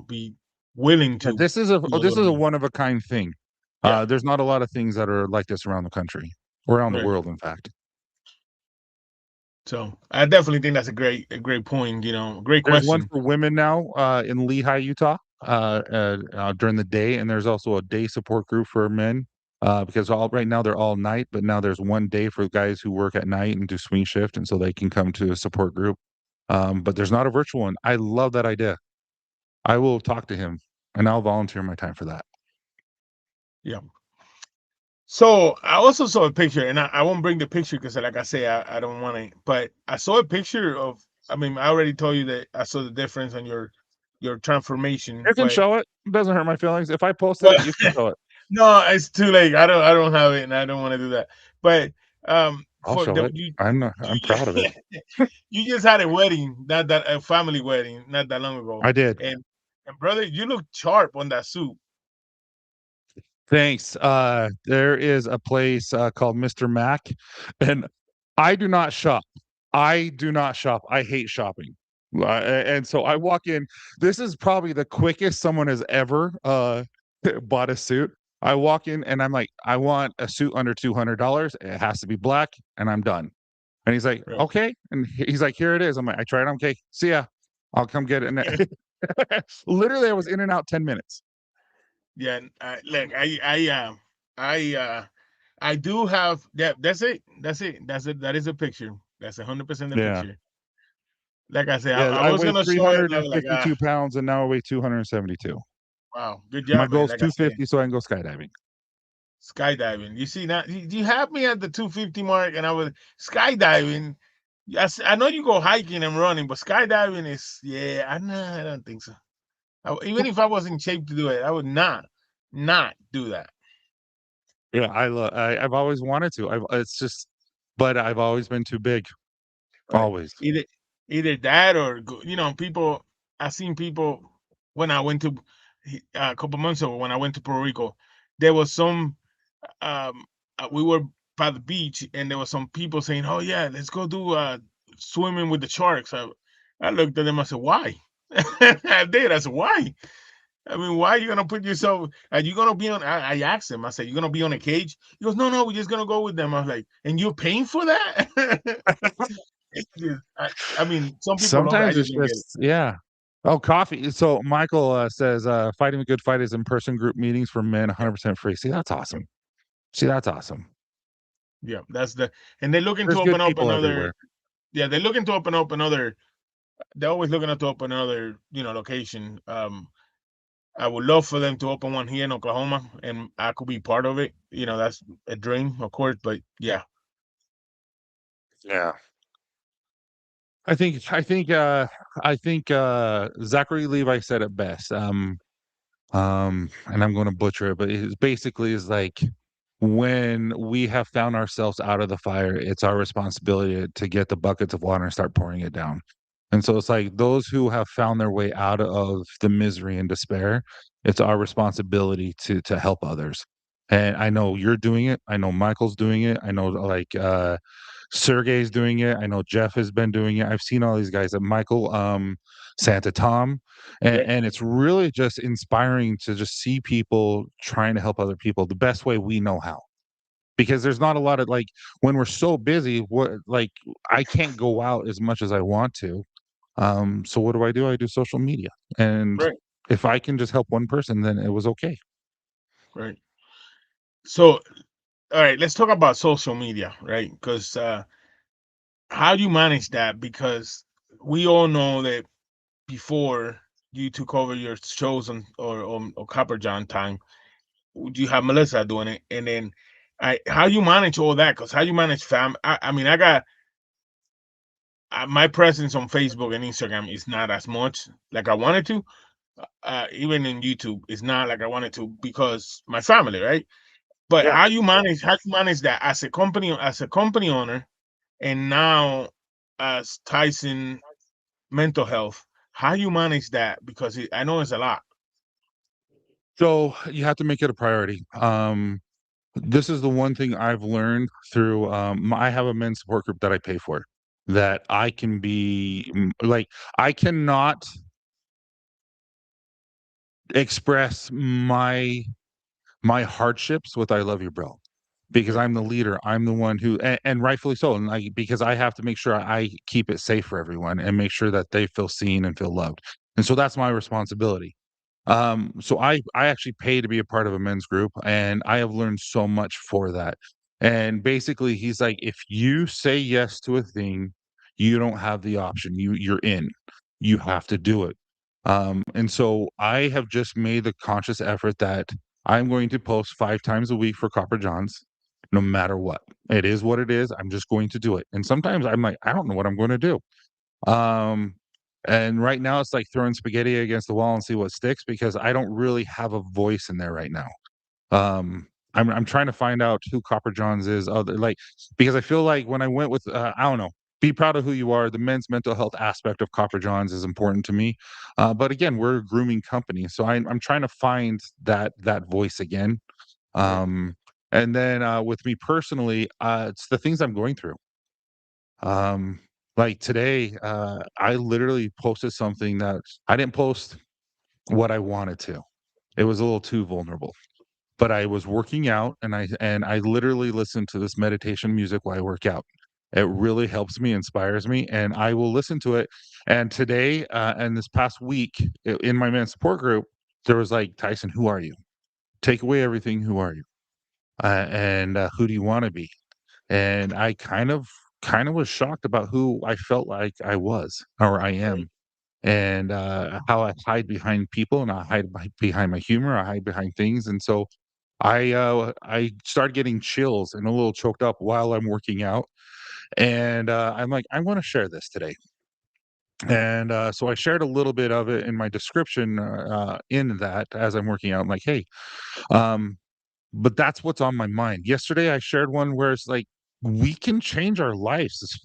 be willing Yeah, to this go is a to. one of a kind thing. Yeah. There's not a lot of things that are like this around the country, around the Right. world, in fact. So I definitely think that's a great point. Great There's one question. for women now in Lehigh, Utah, during the day, and there's also a day support group for men. Because all right now they're all night, but now there's one day for guys who work at night and do swing shift, and so they can come to a support group. But there's not a virtual one. I love that idea. I will talk to him, and I'll volunteer my time for that. Yeah. So I also saw a picture, and I won't bring the picture because, like I say, I don't want to. But I saw a picture of. I mean, I already told you that I saw the difference on your transformation, You can but show it. It doesn't hurt my feelings. If I posted but it, you can show it. no, it's too late. I don't have it, and I don't want to do that. But I'll for show the it. I'm proud of it. you just had a wedding, not that a family wedding, not that long ago, I did. and brother, you look sharp on that suit. Thanks. There is a place called Mr. Mac, and I do not shop. I do not shop. I hate shopping. And so I walk in. This is probably the quickest someone has ever bought a suit. I walk in and I'm like, I want a suit under $200. It has to be black, and I'm done. And he's like, Right. okay. And he's like, here it is. I'm like, I tried it on. Okay, see ya. I'll come get it. And literally, I was in and out 10 minutes. Yeah, look, I do have that. That's it. That's it. That's it. That is a picture. That's 100% a Yeah. picture. Like I said, Yeah, I I was weigh gonna show it. I was like, 352 pounds, and now I weigh 272. wow, good My job, goal man. is Like I said, 250 so I can go skydiving. skydiving. You see now, you have me at the 250 mark, and I was skydiving. Yes, I know you go hiking and running, but skydiving is, yeah. I don't think so. Even if I was in shape to do it, I would not do that. Yeah, I've always wanted to. It's just, but I've always been too big. Right. Always. Either that or people. I seen people when I went to a couple months ago when I went to Puerto Rico. There was some we were by the beach and there was some people saying, "Oh yeah, let's go do swimming with the sharks." I looked at them. I said, "Why?" I did. I said, "Why?" I mean, why are you gonna put yourself? Are you gonna be on? I asked him. I said, "You gonna be on a cage?" He goes, "No, no, we're just gonna go with them." I was like, "And you're paying for that?" It's just, I mean, some people love it. I Sometimes just it's don't get it. just yeah. Oh, coffee. So Michael says, "Fighting a good fight is in person group meetings for men, 100% free." See, that's awesome. See, that's awesome. Yeah, that's the. And they're looking to There's good open up people another. everywhere. Yeah, they're looking to open up another. They're always looking to open another, location. I would love for them to open one here in Oklahoma, and I could be part of it. That's a dream, of course. But yeah, Yeah. I think Zachary Levi said it best. And I'm going to butcher it, but it basically is like when we have found ourselves out of the fire, it's our responsibility to get the buckets of water and start pouring it down. And so it's like those who have found their way out of the misery and despair, it's our responsibility to help others. And I know you're doing it. I know Michael's doing it. I know Sergey's doing it. I know Jeff has been doing it. I've seen all these guys, Michael, Santa Tom, yeah, and it's really just inspiring to just see people trying to help other people the best way we know how. Because there's not a lot of like when we're so busy, what like I can't go out as much as I want to. So what do? I do social media, and right, if I can just help one person, then it was okay. right. So, all right, let's talk about social media, right? Because how do you manage that? Because we all know that before you took over your shows or Copper John time, you have Melissa doing it, and then how you manage all that? Because how you manage fam? I mean, I got my presence on Facebook and Instagram is not as much like I wanted to. Even in YouTube, it's not like I wanted to because my family, right? But Yeah. how you manage that as a company owner, and now as Tyson mental health, how you manage that? Because I know it's a lot. So you have to make it a priority. This is the one thing I've learned through, I have a men's support group that I pay for, that I can be like, I cannot express my hardships with "I love you, bro," because Right, I'm the leader. I'm the one who, and rightfully so. And like, because I have to make sure I keep it safe for everyone and make sure that they feel seen and feel loved. And so that's my responsibility. So I actually pay to be a part of a men's group, and I have learned so much for that. And basically, he's like, if you say yes to a thing, you don't have the option. You're in. You have to do it. And so I have just made the conscious effort that I'm going to post 5 times a week for Copper Johns, no matter what. It is what it is. I'm just going to do it. And sometimes I'm like, I don't know what I'm going to do. Um, and right now it's like throwing spaghetti against the wall and see what sticks because I don't really have a voice in there right now. I'm trying to find out who Copper Johns is, other like because I feel like when I went with I don't know, be proud of who you are. The men's mental health aspect of Copper Johns is important to me. But again, we're a grooming company, so I'm trying to find that voice again. right, Um, and then with me personally, it's the things I'm going through. Um, like today, I literally posted something that I didn't post what I wanted to. It was a little too vulnerable. But I was working out and I literally listen to this meditation music while I work out. It really helps me, inspires me, and I will listen to it. And today, and this past week in my men's support group, there was like, Tyson, who are you? Take away everything. Who are you? And who do you want to be? And I kind of was shocked about who I felt like I was or I right, am, and how I hide behind people and I hide behind my humor. I hide behind things, and so I started getting chills and a little choked up while I'm working out, and I'm like, I want to share this today. And so I shared a little bit of it in my description in that as I'm working out. I'm like, hey, um, but that's what's on my mind. Yesterday, I shared one where it's like we can change our lives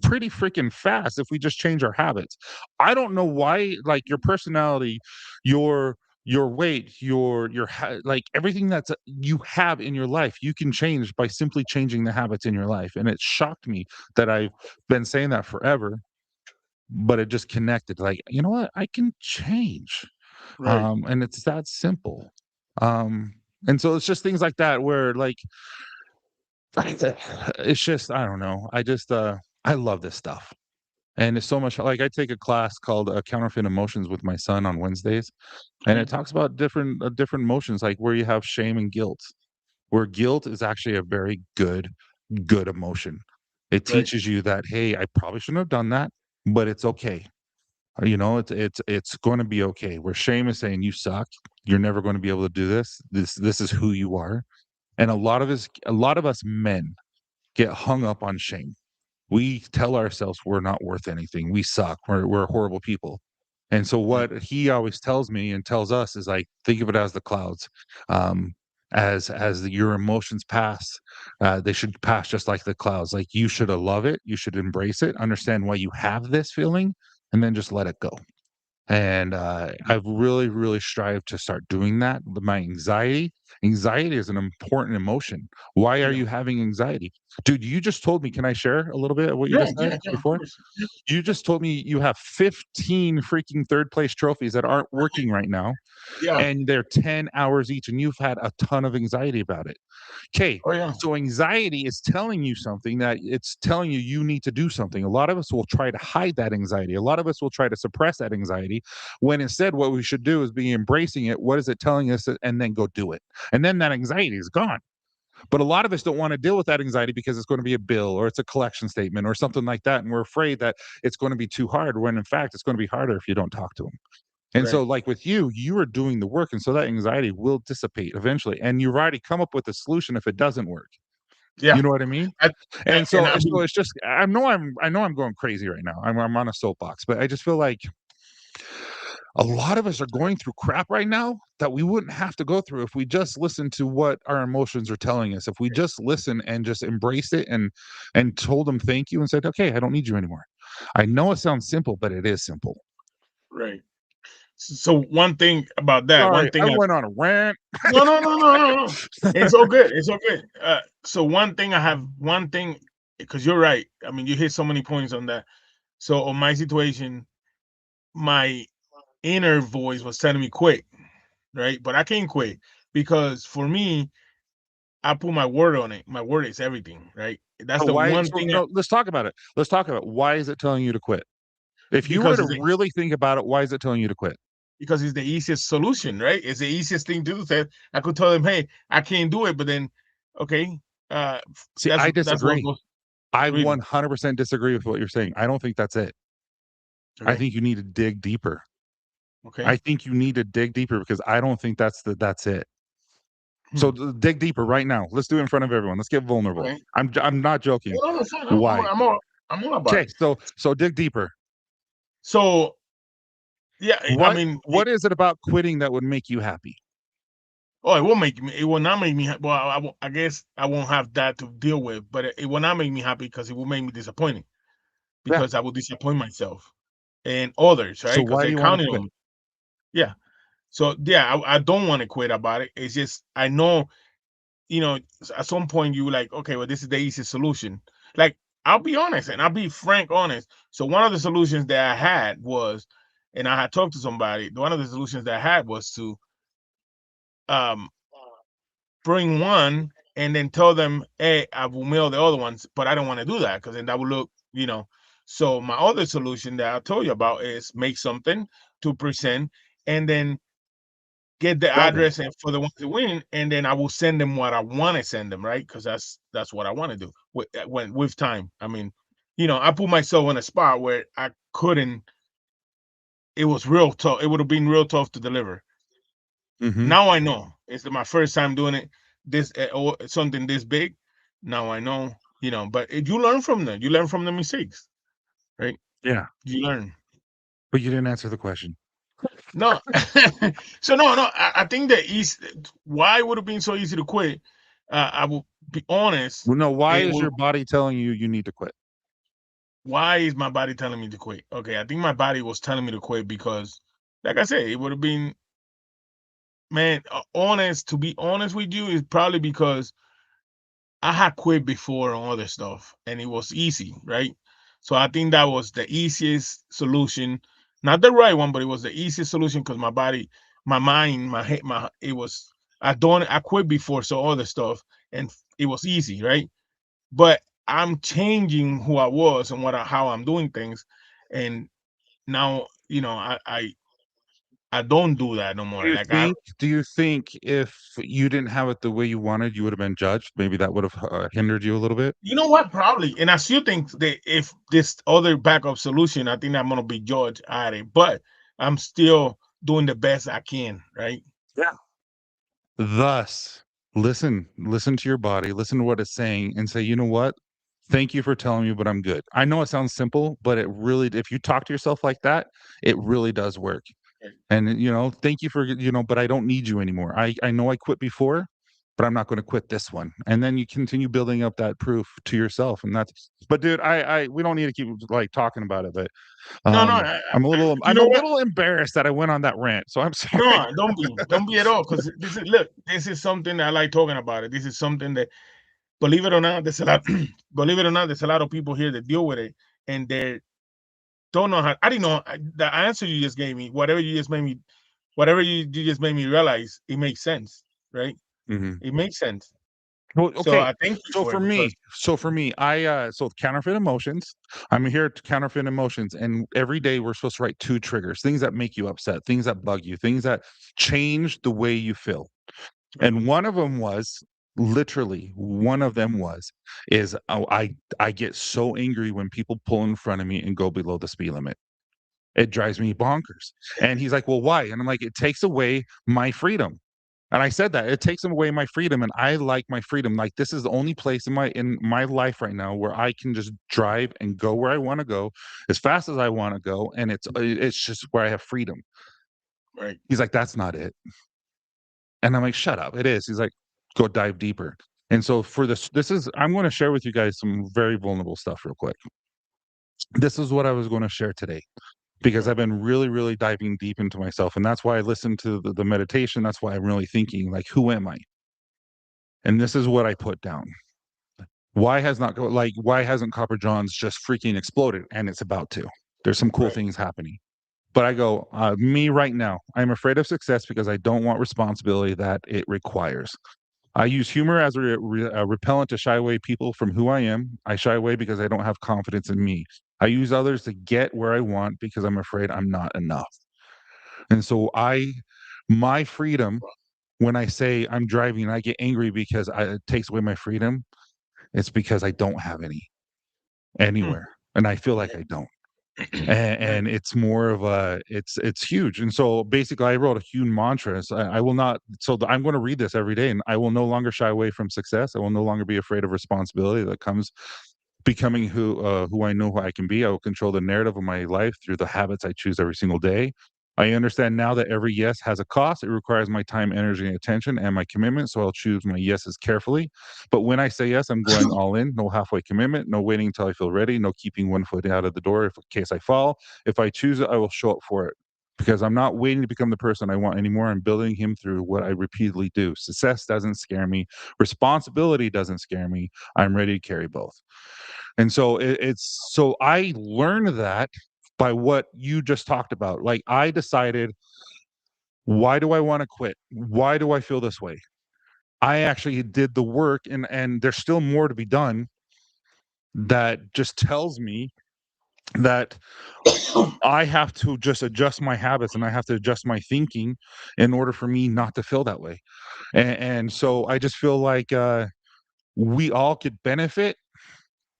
pretty freaking fast if we just change our habits. I don't know why, like your personality, your weight, like everything that's you have in your life, you can change by simply changing the habits in your life. And it shocked me that I've been saying that forever, but it just connected. Like, you know what? I can change. Right. And it's that simple. Um, and so it's just things like that where like it's just I don't know. I love this stuff. And it's so much like I take a class called Counterfeit Emotions with my son on Wednesdays, and it Okay. talks about different emotions, like where you have shame and guilt. Where guilt is actually a very good emotion. It Right. teaches you that hey, I probably shouldn't have done that, but it's okay. You know, it's going to be okay. Where shame is saying you suck, you're never going to be able to do this. This is who you are. And a lot of us men get hung up on shame. We tell ourselves we're not worth anything. We suck. We're horrible people. And so Right. what he always tells me and tells us is like, think of it as the clouds. Um, your emotions pass, they should pass just like the clouds. Like you should love it, you should embrace it, understand why you have this feeling, and then just let it go. And I've really strived to start doing that with my anxiety is an important emotion. Why are Yeah. you having anxiety? Dude, you just told me, can I share a little bit of what you Yeah. just said Yeah. Yeah. Of before? course. Yeah. You just told me you have 15 freaking third place trophies that aren't working right now, Yeah. and they're 10 hours each, and you've had a ton of anxiety about it. Okay, Oh yeah. so anxiety is telling you something, that it's telling you you need to do something. A lot of us will try to hide that anxiety. A lot of us will try to suppress that anxiety, when instead what we should do is be embracing it. What is it telling us? And then go do it. And then that anxiety is gone. But a lot of us don't want to deal with that anxiety because it's going to be a bill or it's a collection statement or something like that. And we're afraid that it's going to be too hard, when in fact it's going to be harder if you don't talk to them. And Right. so, like with you, you are doing the work. And so that anxiety will dissipate eventually. And you've already come up with a solution if it doesn't work. Yeah. You know what I mean? I, And and so, I so mean, it's just I know I'm going crazy right now. I'm on a soapbox, but I just feel like a lot of us are going through crap right now that we wouldn't have to go through if we just listen to what our emotions are telling us. If we just listen and just embraced it and told them thank you and said, "Okay, I don't need you anymore." I know it sounds simple, but it is simple. right. So one thing about that, one Sorry, I thing I went on a rant. no no no no no no. It's all good. It's all good. So one thing I have one thing because you're right. I mean, you hit so many points on that. So on my situation, my inner voice was telling me quit, right? But I can't quit because for me, I put my word on it. My word is everything, right? That's So the why? one So thing no, let's talk about it. Let's talk about why is it telling you to quit? If you were because to it's really think about it, why is it telling you to quit? because it's the easiest solution, right? It's the easiest thing to do. That I could tell them, hey, I can't do it, but then, okay, uh, See, I that's what disagree. goes I really 100% disagree with what you're saying. I don't think that's it. I okay, think you need to dig deeper. I okay. think you need to dig deeper because I don't think that's it. So Hmm. dig deeper right now. Let's do it in front of everyone. Let's get vulnerable. Okay. I'm not joking. No, no, fine. Why? I'm all about Okay, it. so dig deeper. So yeah, I mean, What is it about quitting that would make you happy? it will make me. It will not make me. Well, I guess I won't have that to deal with, but it will not make me happy because it will make me disappointed Yeah. because I will disappoint myself and others, right? So Because why do they're you want to counting quit? on me. Yeah. So yeah, I don't want to quit about it. It's just I know, at some point you were like, okay, well, this is the easiest solution. Like, I'll be honest and I'll be frank honest. So one of the solutions that I had was, and I had talked to somebody, one of the solutions that I had was to um bring one and then tell them, hey, I will mail the other ones, but I don't want to do that because then that would look. So my other solution that I told you about is make something to present and then get the Sell them. address and for the ones to win, and then I will send them what I want to send them, right? Because that's what I want to do with time. I mean, I put myself in a spot where I couldn't. It was real tough. It would have been real tough to deliver. Hmm. Now I know it's my first time doing it. This or something this big. Now I know. But you learn from them. You learn from the mistakes, right? Yeah, You learn. but you didn't answer the question. No. So no, I think that easy. Why would it been so easy to quit? I will be honest. Well, no, why It is will. your body telling you you need to quit? Why is my body telling me to quit? Okay, I think my body was telling me to quit because, like I said, it would have been, man, honest. To be honest with you, is probably because I had quit before on other stuff and it was easy, right? So I think that was the easiest solution. Not the right one, but it was the easiest solution because my body, my mind, my head, it was, I quit before, so other stuff, and it was easy, right? But I'm changing who I was and how I'm doing things. And now, I don't do that no more. Like Do you think if you didn't have it the way you wanted, you would have been judged? Maybe that would have hindered you a little bit? You know what? Probably, and I still think that if this other backup solution, I think I'm gonna be judged at it. But I'm still doing the best I can, right? Yeah. Thus, listen to your body, listen to what it's saying, and say, you know what? Thank you for telling me, but I'm good. I know it sounds simple, but it really, if you talk to yourself like that, it really does work. And thank you for but I don't need you anymore. I know I quit before, but I'm not going to quit this one. And then you continue building up that proof to yourself, and that's. But dude, I we don't need to keep like talking about it, but No, no. You I'm know a what? little embarrassed that I went on that rant. So I'm sorry. No, don't be at all. Because this is look, this is something that I like talking about it. This is something that, believe it or not, there's a lot. Believe it or not, there's a lot of people here that deal with it, and they don't know how. I didn't know the answer you just gave me. Whatever you just made me realize, it makes sense, right? Mhm. It makes sense. Well, So okay. I thank you So for for it me, because counterfeit emotions. I'm here to counterfeit emotions, and every day we're supposed to write two triggers, things that make you upset, things that bug you, things that change the way you feel. And mhm, one of them was literally one of them was is oh, I get so angry when people pull in front of me and go below the speed limit. It drives me bonkers. And he's like, "Well, why?" And I'm like, "It takes away my freedom." And I said that it takes away my freedom, and I like my freedom. Like this is the only place in my life right now where I can just drive and go where I want to go, as fast as I want to go, and it's just where I have freedom. right, He's like, "That's not it," and I'm like, "Shut up! It is." He's like, "Go dive deeper." And so for this is I'm going to share with you guys some very vulnerable stuff real quick. This is what I was going to share today because okay, I've been really, really diving deep into myself, and that's why I listen to the meditation. That's why I'm really thinking like, who am I? And this is what I put down. Why hasn't Copper Johns just freaking exploded? And it's about to. There's some cool right, things happening. But I go, me right now, I'm afraid of success because I don't want responsibility that it requires. I use humor as a repellent to shy away people from who I am. I shy away because I don't have confidence in me. I use others to get where I want because I'm afraid I'm not enough. And so my freedom, when I say I'm driving and I get angry because it takes away my freedom, it's because I don't have any mm, anywhere, and I feel like right, I don't. And right, it's more of a it's huge. And so basically, I wrote a huge mantra. So I will not. I'm going to read this every day, and I will no longer shy away from success. I will no longer be afraid of responsibility that comes becoming who I know who I can be. I will control the narrative of my life through the habits I choose every single day. I understand now that every yes has a cost. It requires my time, energy, and attention and my commitment. So I'll choose my yeses carefully. But when I say yes, I'm going all in. No halfway commitment. No waiting until I feel ready. No keeping one foot out of the door if in case I fall. If I choose it, I will show up for it. Because I'm not waiting to become the person I want anymore. I'm building him through what I repeatedly do. Success doesn't scare me. Responsibility doesn't scare me. I'm ready to carry both. And so so I learned that by what you just talked about. Like I decided, why do I want to quit? Why do I feel this way? I actually did the work, and there's still more to be done that just tells me that I have to just adjust my habits and I have to adjust my thinking in order for me not to feel that way. And so I just feel like we all could benefit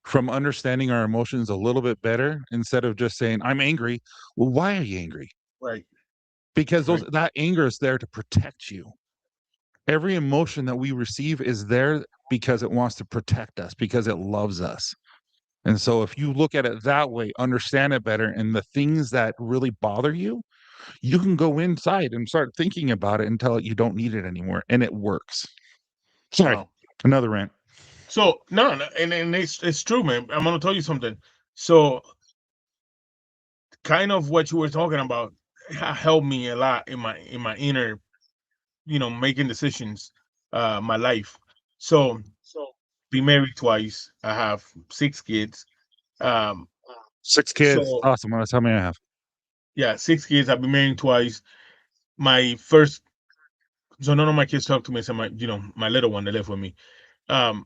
from understanding our emotions a little bit better instead of just saying, I'm angry. Well, why are you angry? right, Because right, that anger is there to protect you. Every emotion that we receive is there because it wants to protect us, because it loves us. And so if you look at it that way, understand it better, and the things that really bother you, you can go inside and start thinking about it until you don't need it anymore, and it works. Sorry, Wow. another rant. So no, no, and it's true, man. I'm gonna tell you something. So kind of what you were talking about helped me a lot in my inner, making decisions, my life. So be married twice. I have 6 kids. Um, 6 kids, so awesome. That's how many I have. yeah, 6 kids. I've been married twice. My first, so none of my kids talk to me. So my little one that live with me. Um,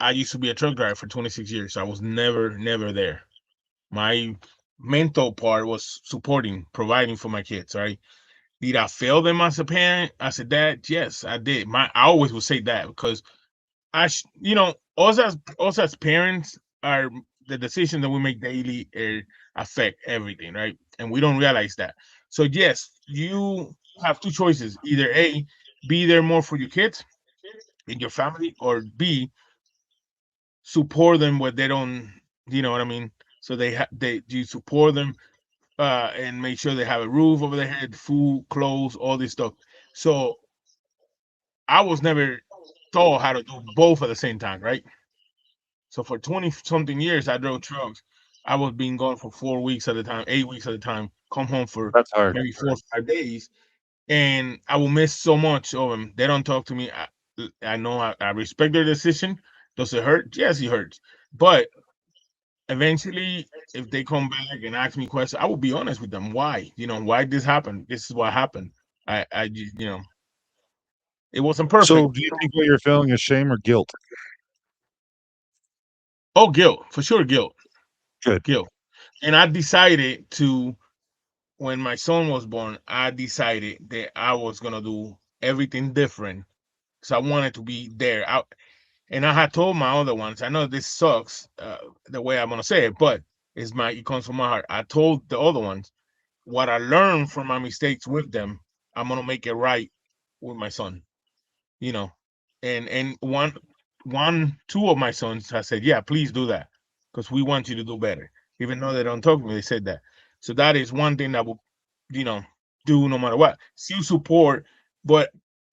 I used to be a truck driver for 26 years. So I was never there. My mental part was supporting, providing for my kids. Right? Did I fail them as a parent, as a dad? Yes, I did. I always would say that because us as parents are the decisions that we make daily affect everything, right? And we don't realize that. So yes, you have two choices: either A, be there more for your kids and your family, or B, support them where they don't. You know what I mean? So they you support them and make sure they have a roof over their head, food, clothes, all this stuff. So I was never taught how to do both at the same time, right? So for 20 something years, I drove trucks. I was being gone for 4 weeks at a time, 8 weeks at a time, come home for That's hard. maybe 4 or 5 days. And I will miss so much of them. They don't talk to me. I know I respect their decision. Does it hurt? Yes, it hurts. But eventually, if they come back and ask me questions, I will be honest with them. Why? Why this happened? This is what happened. It wasn't So, perfect. do you think what you're feeling is shame or guilt? Oh, guilt, for sure, guilt, Good. guilt. And I decided to when my son was born, I decided that I was gonna do everything different. So I wanted to be there. And I had told my other ones, I know this sucks, the way I'm gonna say it, but it comes from my heart. I told the other ones what I learned from my mistakes with them. I'm gonna make it right with my son. You know, and two of my sons have said, yeah, please do that because we want you to do better. Even though they don't talk to me, they said that. So that is one thing that will, you know, do no matter what. Still support, but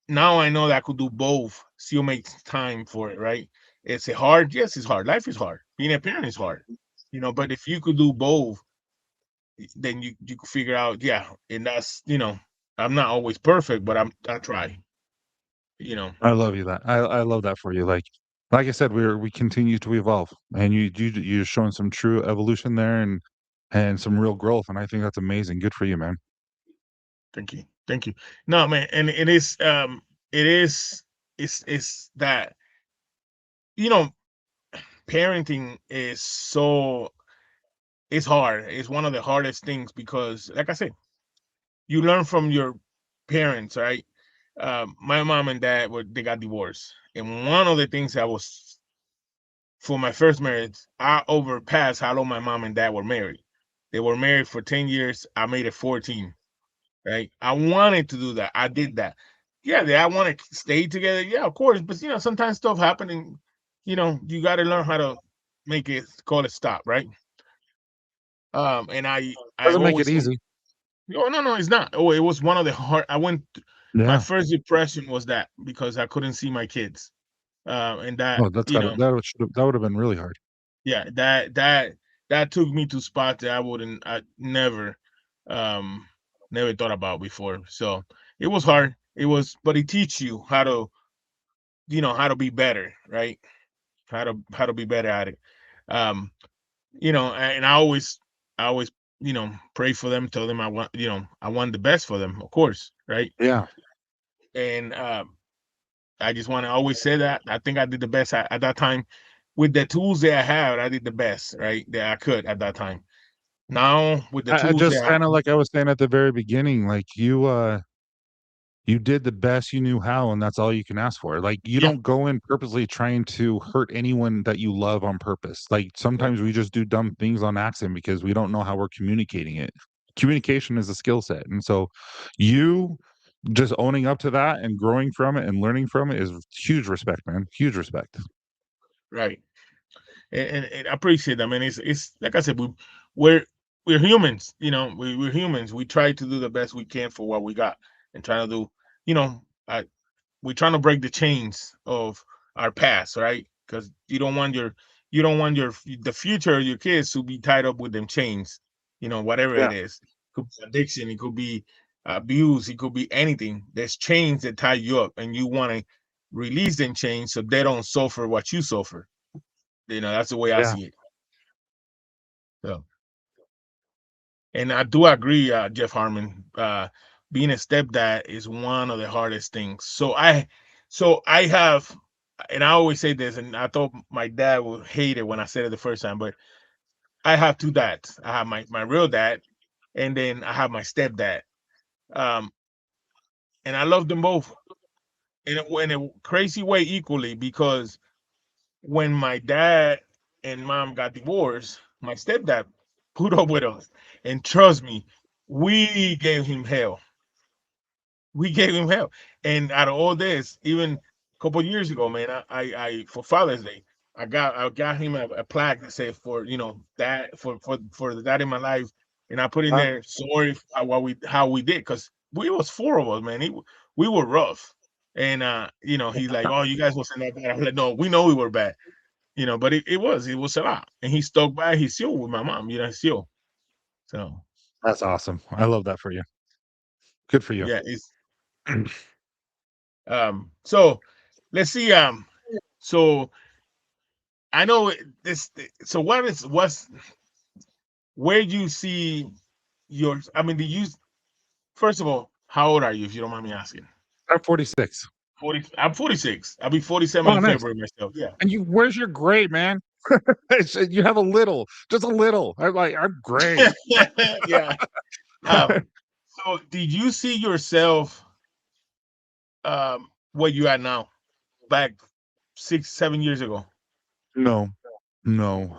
now I know that I could do both. Still make time for it, right? It's hard. Yes, it's hard. Life is hard. Being a parent is hard, But if you could do both, then you could figure out, yeah. And that's, I'm not always perfect, but I try, you know. I love you that. I love that for you. Like I said, we continue to evolve, and you're showing some true evolution there, and some real growth, and I think that's amazing. Good for you, man. Thank you. Thank you. No, man, and it's that, you know, parenting is so it's hard. It's one of the hardest things because like I said, you learn from your parents, right? My mom and dad they got divorced. And one of the things that was for my first marriage, I overpassed how long my mom and dad were married. They were married for 10 years. I made it 14. Right? I wanted to do that. I did that. Yeah, I want to stay together. Yeah, of course. But sometimes stuff happen, and you got to learn how to make it call it stop, right? And I Doesn't make it always think, easy. oh no, it's not. Oh, it was one of the hard. My Yeah. first depression was that because I couldn't see my kids, and that Oh, that would have been really hard. yeah, that took me to spots that I never, um, never thought about before. So it was hard. But it teach you how to be better, right? How to be better at it. Um, and I always, pray for them, tell them I want the best for them, of course, right? Yeah. And I just want to always say that I think I did the best at that time with the tools that I had. I did the best, right, that I could at that time. Now with the I tools just that kind of like I was saying at the very beginning, like you did the best you knew how, and that's all you can ask for. Like, you yeah, don't go in purposely trying to hurt anyone that you love on purpose. Like, right, sometimes we just do dumb things on accident because we don't know how we're communicating it. Communication is a skill set. And so you just owning up to that and growing from it and learning from it is huge respect, man. Huge respect. right. And I appreciate that, man. It's like I said, we're we're humans, we're humans. We try to do the best we can for what we got, and trying to do, you know, I, we're trying to break the chains of our past, right? Because you don't want the future of your kids to be tied up with them chains, whatever Yeah. it is. It could be addiction, it could be abuse, it could be anything. There's chains that tie you up, and you want to release them chains so they don't suffer what you suffer. That's the way I Yeah. see it. So, and I do agree, Jeff Harmon. Being a stepdad is one of the hardest things. So I have, and I always say this, and I thought my dad would hate it when I said it the first time, but I have two dads. I have my real dad, and then I have my stepdad. Um, and I love them both in a crazy way equally, because when my dad and mom got divorced, my stepdad put up with us, and trust me, we gave him hell. We gave him hell. And out of all this, even a couple of years ago, man, I for Father's Day, I got him a plaque that said, for that for the dad in my life, and I put in Uh, there, sorry for how we did, because we was four of us, man. We were rough. And he's like, oh, you guys wasn't that bad. I was like, no, we know we were bad, but it was a lot. And he stuck by, he's still with my mom, still. So that's awesome. I love that for you. Good for you. yeah, it's so let's see. So I know this. So what's where do you see your? I mean, do you first of all, how old are you, if you don't mind me asking? I'm 46. 40. I'm 46. I'll be 47 Oh, in nice. February myself. Yeah. And where's your gray, man? You have a little, just a little. I'm like, I'm gray. Yeah. Um. So did you see yourself where you are now back 6, 7 years ago? No, no.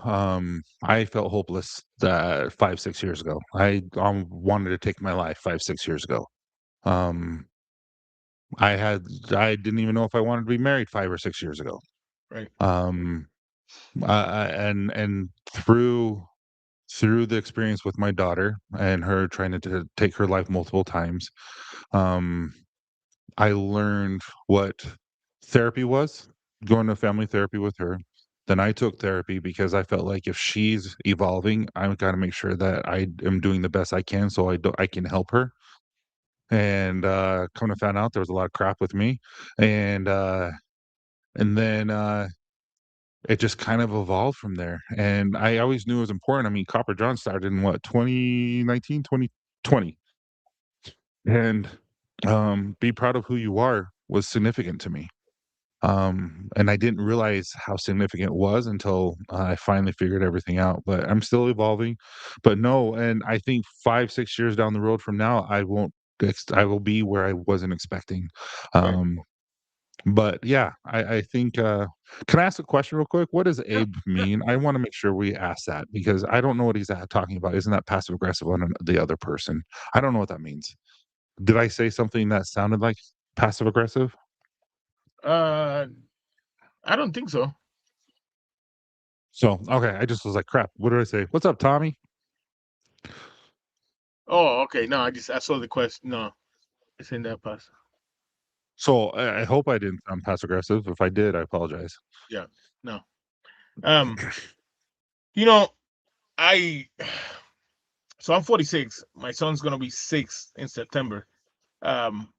I felt hopeless that 5, 6 years ago. I wanted to take my life 5, 6 years ago. Um, I didn't even know if I wanted to be married 5 or 6 years ago. Right. Um, and through the experience with my daughter and her trying to take her life multiple times, um, I learned what therapy was, going to family therapy with her. Then I took therapy because I felt like if she's evolving, I've got to make sure that I am doing the best I can so I can help her. And come to find out there was a lot of crap with me. And then it just kind of evolved from there. And I always knew it was important. I mean, Copper John started in what, 2019, 2020. And be proud of who you are was significant to me. And I didn't realize how significant it was until I finally figured everything out. But I'm still evolving. But no, and I think 5, 6 years down the road from now, I will be where I wasn't expecting. Right. Um, but yeah, I think. Can I ask a question real quick? What does Sure. Abe mean? I want to make sure we ask that because I don't know what he's talking about. Isn't that passive aggressive on the other person? I don't know what that means. Did I say something that sounded like passive aggressive? Uh, I don't think so. So, okay, I just was like, "Crap, what did I say? What's up, Tommy?" Oh, okay. No, I saw the question. No, it's in that pass. So, I hope I didn't sound passive aggressive. If I did, I apologize. Yeah. No. Um, you know, I so I'm 46. My son's gonna be 6 in September. Um,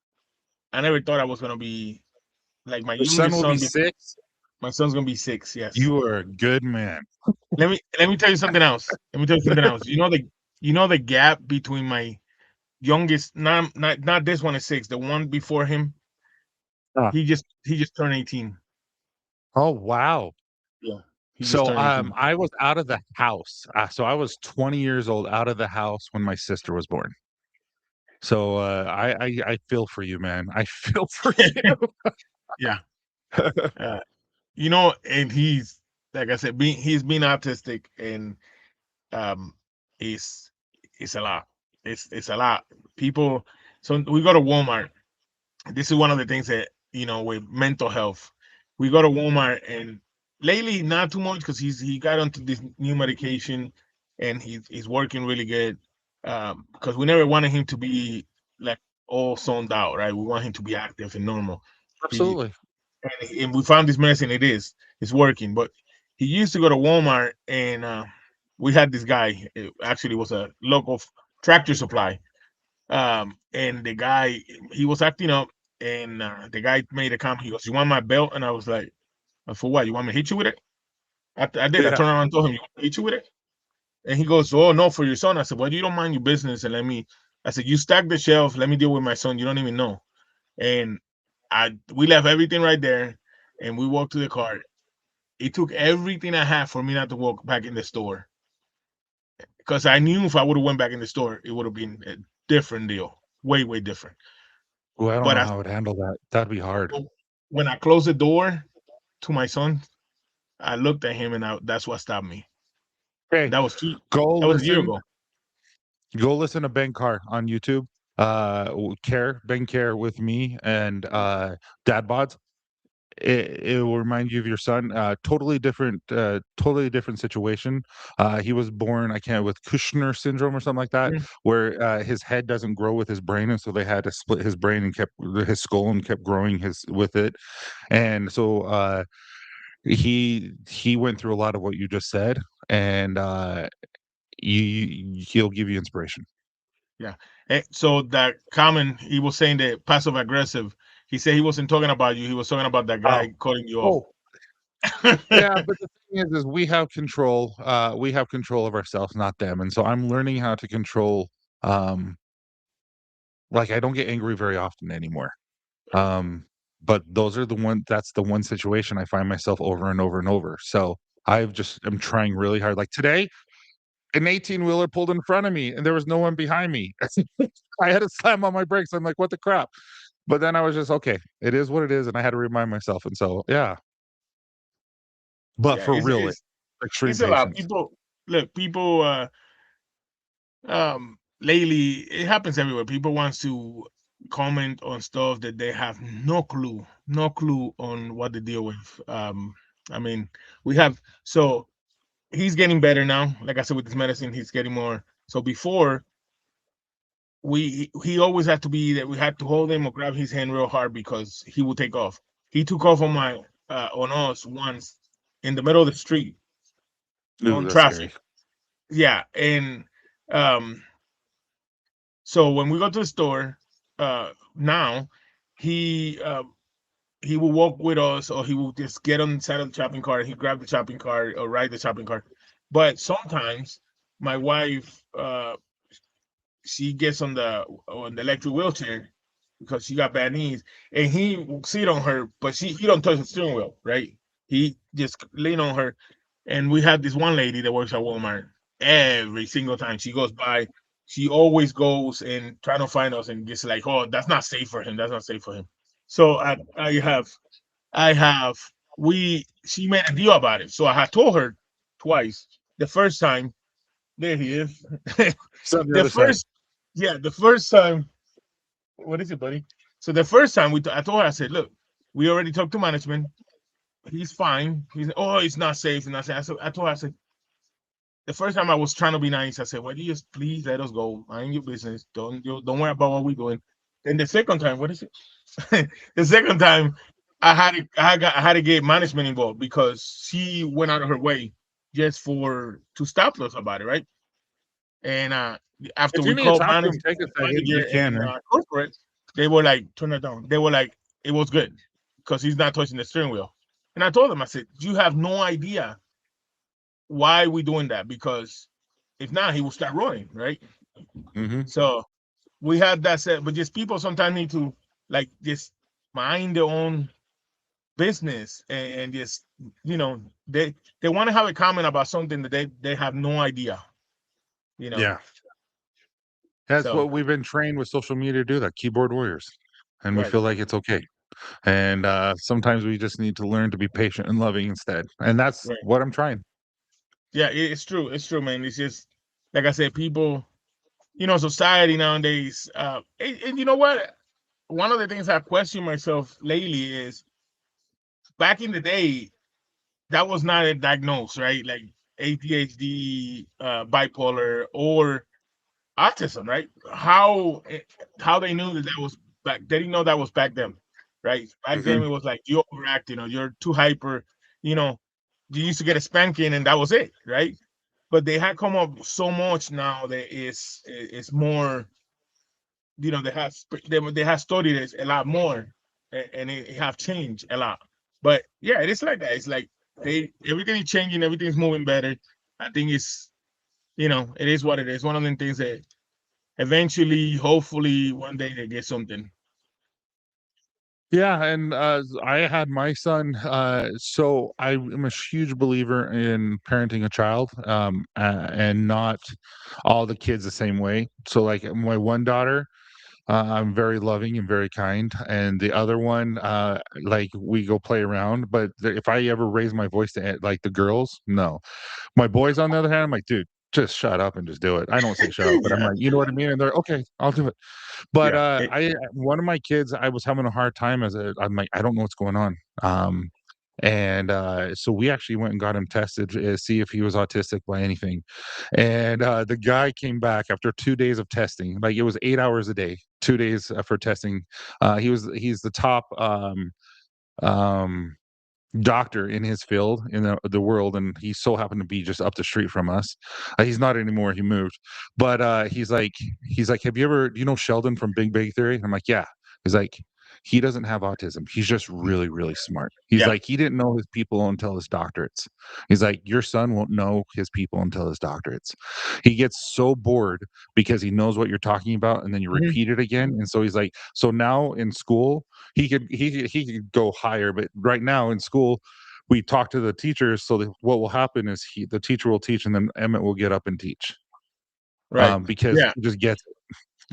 I never thought I was gonna be like my Your son youngest will be son. 6? My son's gonna be 6. Yes. You are a good man. Let me tell you something else. Let me tell you something else. You know the gap between my youngest, not this one is 6. The one before him, Ah. he just turned 18. Oh, wow. Yeah, he just So, turned 18. I was out of the house. So I was 20 years old out of the house when my sister was born. So, I feel for you, man. I feel for you. Yeah. Uh, and he's like I said, he's been autistic, and um, it's it's a lot. It's a lot. People. So we go to Walmart. This is one of the things that with mental health, we go to Walmart, and lately not too much because he got onto this new medication, and he's working really good. Because we never wanted him to be like all zoned out, right? We want him to be active and normal. He Absolutely. and we found this medicine. It's working. But he used to go to Walmart, and we had this guy. It actually was a local tractor supply. And the guy, he was acting up, and the guy made a comment. He goes, "You want my belt?" And I was like, "For what? You want me to hit you with it?" I did. I Yeah. turned around and told him, "You want me to hit you with it?" And he goes, "Oh no, for your son." I said, "Well, you don't mind your business, and let me." I said, "You stack the shelf. Let me deal with my son. You don't even know." And we left everything right there, and we walked to the car. It took everything I had for me not to walk back in the store, because I knew if I would have went back in the store, it would have been a different deal, way different. Well, I don't But know how I would handle that. That'd be hard. when I closed the door to my son, I looked at him, and that's what stopped me. Okay, And that was two. go That was a year listen. ago. Go listen to Ben Carr on YouTube. Care Ben Care with me and Dad Bods. It will remind you of your son. Totally different situation. He was born, I can't, with Kushner syndrome or something like that, Mhm. where his head doesn't grow with his brain, and so they had to split his brain and kept his skull and kept growing his with it. And so he went through a lot of what you just said, and he'll give you inspiration. Yeah. So that comment, he was saying that passive aggressive. He said he wasn't talking about you. He was talking about that Oh, guy cutting you off. oh, yeah, but the thing is we have control. We have control of ourselves, not them. And so I'm learning how to control. Um, like I don't get angry very often anymore. Um, but those are the one. That's the one situation I find myself over and over and over. So I'm trying really hard. Like today, an 18-wheeler pulled in front of me, and there was no one behind me. I had to slam on my brakes. I'm like, what the crap? But then I was just okay. It is what it is, and I had to remind myself. And so yeah, but Yeah, for real, it's extreme it's a lot. patience. People look, people lately it happens everywhere. People wants to comment on stuff that they have no clue on what to deal with. I mean, we have so he's getting better now. Like I said, with his medicine, he's getting more. So before he always had to be that we had to hold him or grab his hand real hard because he would take off. He took off on us once in the middle of the street Ooh, on that's traffic. scary. Yeah, and um, so when we go to the store, now he he will walk with us, or he will just get on the side of the shopping cart. He grab the shopping cart or ride the shopping cart. But sometimes my wife, she gets on the electric wheelchair because she got bad knees, and he will sit on her, but he don't touch the steering wheel, right? He just lean on her, and we have this one lady that works at Walmart. Every single time she goes by, she always goes and trying to find us and just like, oh, that's not safe for him. That's not safe for him. So I have we she made a deal about it. So I had told her twice. The first time, there he is. It's on the the other side. first, yeah, the first time. What is it, buddy? So the first time I told her, I said, look, we already talked to management. He's fine. It's not safe. And I told her, I said, the first time I was trying to be nice, I said, well, you just please let us go. Mind your business. Don't worry about what we're doing. Then the second time, what is it? The second time, I had to get management involved because she went out of her way just for to stop us about it, right? And after If you we need to called talk to him, take a second. You manager can, and man. corporate, they were like, turn it down. They were like, it was good because he's not touching the steering wheel. And I told them, I said, you have no idea why we doing that, because if not, he will start running, right? Mhm. So we had that set, but just people sometimes need to like just mind their own business, and just they want to have a comment about something that they have no idea, you know. Yeah. That's So what we've been trained with social media to do, that keyboard warriors, and we right, feel like it's okay. And, sometimes we just need to learn to be patient and loving instead, and that's right. what I'm trying. Yeah, it's true. It's true, man. It's just like I said, people, society nowadays. And you know what? One of the things I question myself lately is back in the day, that was not a diagnosis, right? Like ADHD, bipolar, or autism, right? How they knew that that was back? They didn't know that was back then, right? Back then Mhm. it was like you overacting or you're too hyper. You know, you used to get a spanking and that was it, right? But they had come up so much now that it's more. They have studied it a lot more, and it have changed a lot. But yeah, it is like that. It's like everything is changing, everything's moving better. I think it is what it is. One of the things that eventually, hopefully, one day they get something. Yeah, and I had my son. So I am a huge believer in parenting a child, and not all the kids the same way. So, like my one daughter, I'm very loving and very kind, and the other one, like we go play around. But if I ever raise my voice to like the girls, no. My boys, on the other hand, I'm like, dude, just shut up and just do it. I don't say shut up, but I'm Yeah, like, you know what I mean? And they're okay, I'll do it. But, yeah, I one of my kids, I was having a hard time I'm like, "I don't know what's going on." And, so we actually went and got him tested to see if he was autistic by anything. And, the guy came back after 2 days of testing, like, it was 8 hours a day, 2 days, for testing. He's the top, um doctor in his field in the world, and he so happened to be just up the street from us. He's not anymore, he moved. But he's like, "Have you ever do you know Sheldon from Big Bang Theory?" And I'm like, "Yeah." He's like, "He doesn't have autism. He's just really, really smart." He's yeah. like, "He didn't know his people until his doctorates." He's like, "Your son won't know his people until his doctorates." He gets so bored because he knows what you're talking about, and then you Mhm. repeat it again, and so he's like, so now in school, he could go higher, but right now in school, we talk to the teachers. So that what will happen is the teacher will teach, and then Emmett will get up and teach, Right. because Yeah. he just gets it.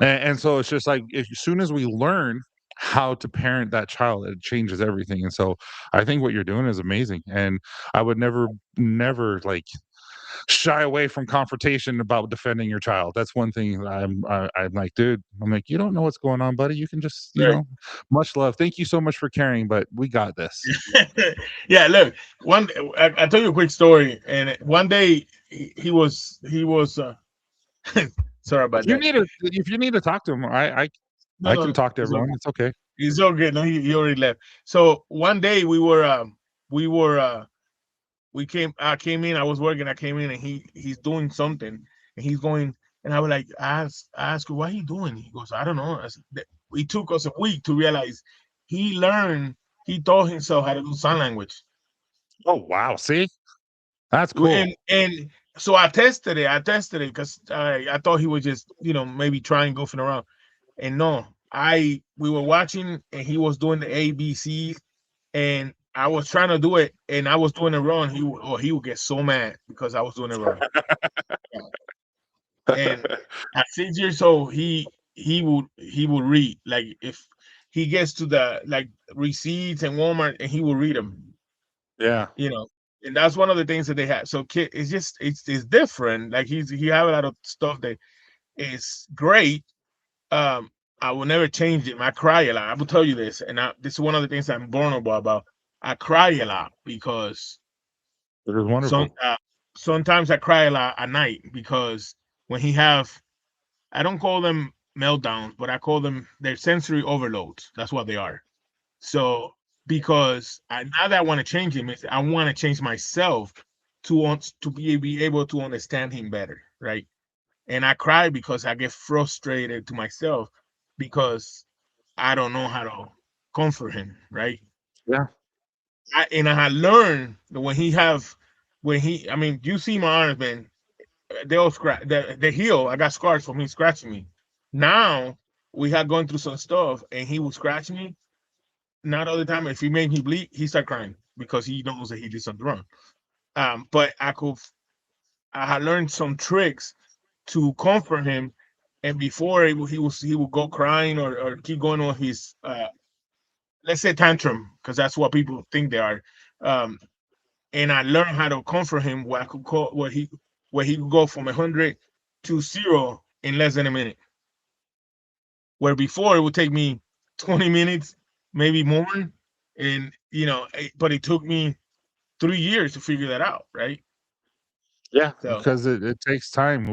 And so it's just like as soon as we learn how to parent that child, it changes everything. And so I think what you're doing is amazing, and I would never like shy away from confrontation about defending your child. That's one thing that I'm like, dude, I'm like, you don't know what's going on, buddy. You can just, Right. much love. Thank you so much for caring, but we got this. Yeah. Look, I tell you a quick story. And one day he was. Sorry about that. If you need to talk to him, No, I can no, talk to it's okay. everyone. It's okay. He's all good. No, he already left. So one day we were I came in, I was working, I came in and he's doing something and he's going and I was like, I asked her what he doing. He goes, I don't know. It took us a week to realize he learned, he taught himself how to do sign language. Oh wow, see, that's And cool. so I tested it. I tested it because I thought he was just, maybe trying goofing around. And no, I we were watching and he was doing the ABC and I was trying to do it and I was doing it wrong. He would get so mad because I was doing it wrong. And at 6 years old, he would read. Like if he gets to the like receipts and Walmart and he will read them, Yeah, you know. And that's one of the things that they have. So kid, it's different. Like he have a lot of stuff that is great. Um, I will never change it. I cry a lot. I will tell you this, and this is one of the things I'm vulnerable about. I cry a lot because it was some wonderful. sometimes I cry a lot at night because when he have I don't call them meltdowns, but I call them they're sensory overloads. That's what they are. So because now that I want to change him, I want to change myself to be able to understand him better, right? And I cry because I get frustrated to myself because I don't know how to comfort him, right? Yeah, And I had learned that I mean, you see my arms, man, they'll scratch, they heal. I got scars from him scratching me. Now we had gone through some stuff, and he would scratch me. Not all the time. If he made me bleed, he start crying because he knows that he did something wrong. But I had learned some tricks to comfort him, and before he would go crying or keep going on his let's say tantrum because that's what people think they are. Um, and I learned how to comfort him where I could call where he could go from 100 to 0 in less than a minute. Where before it would take me 20 minutes, maybe more, and but it took me 3 years to figure that out, right? Yeah, So because it takes time.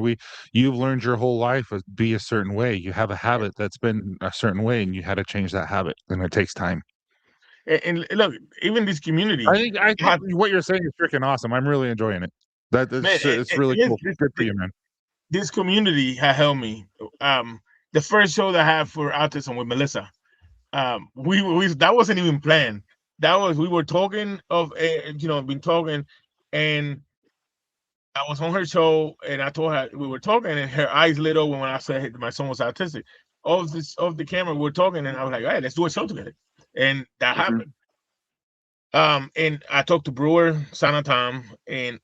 You've learned your whole life to be a certain way. You have a yeah. habit that's been a certain way, and you had to change that habit, and it takes time. And look, even this I community, think I you think have, what you're saying is freaking awesome. I'm really enjoying it. man, It's really cool. Good for you, man. this community has helped me. Um, the first show that I had for autism with Melissa, we that wasn't even planned. That was we were talking of been talking, and I was on her show, and I told her we were talking, and her eyes lit up when I said my son was autistic. Off the camera, we were talking, and I was like, "Hey, let's do a show together," and that Mhm. happened. And I talked to Brewer, Sana Tom, and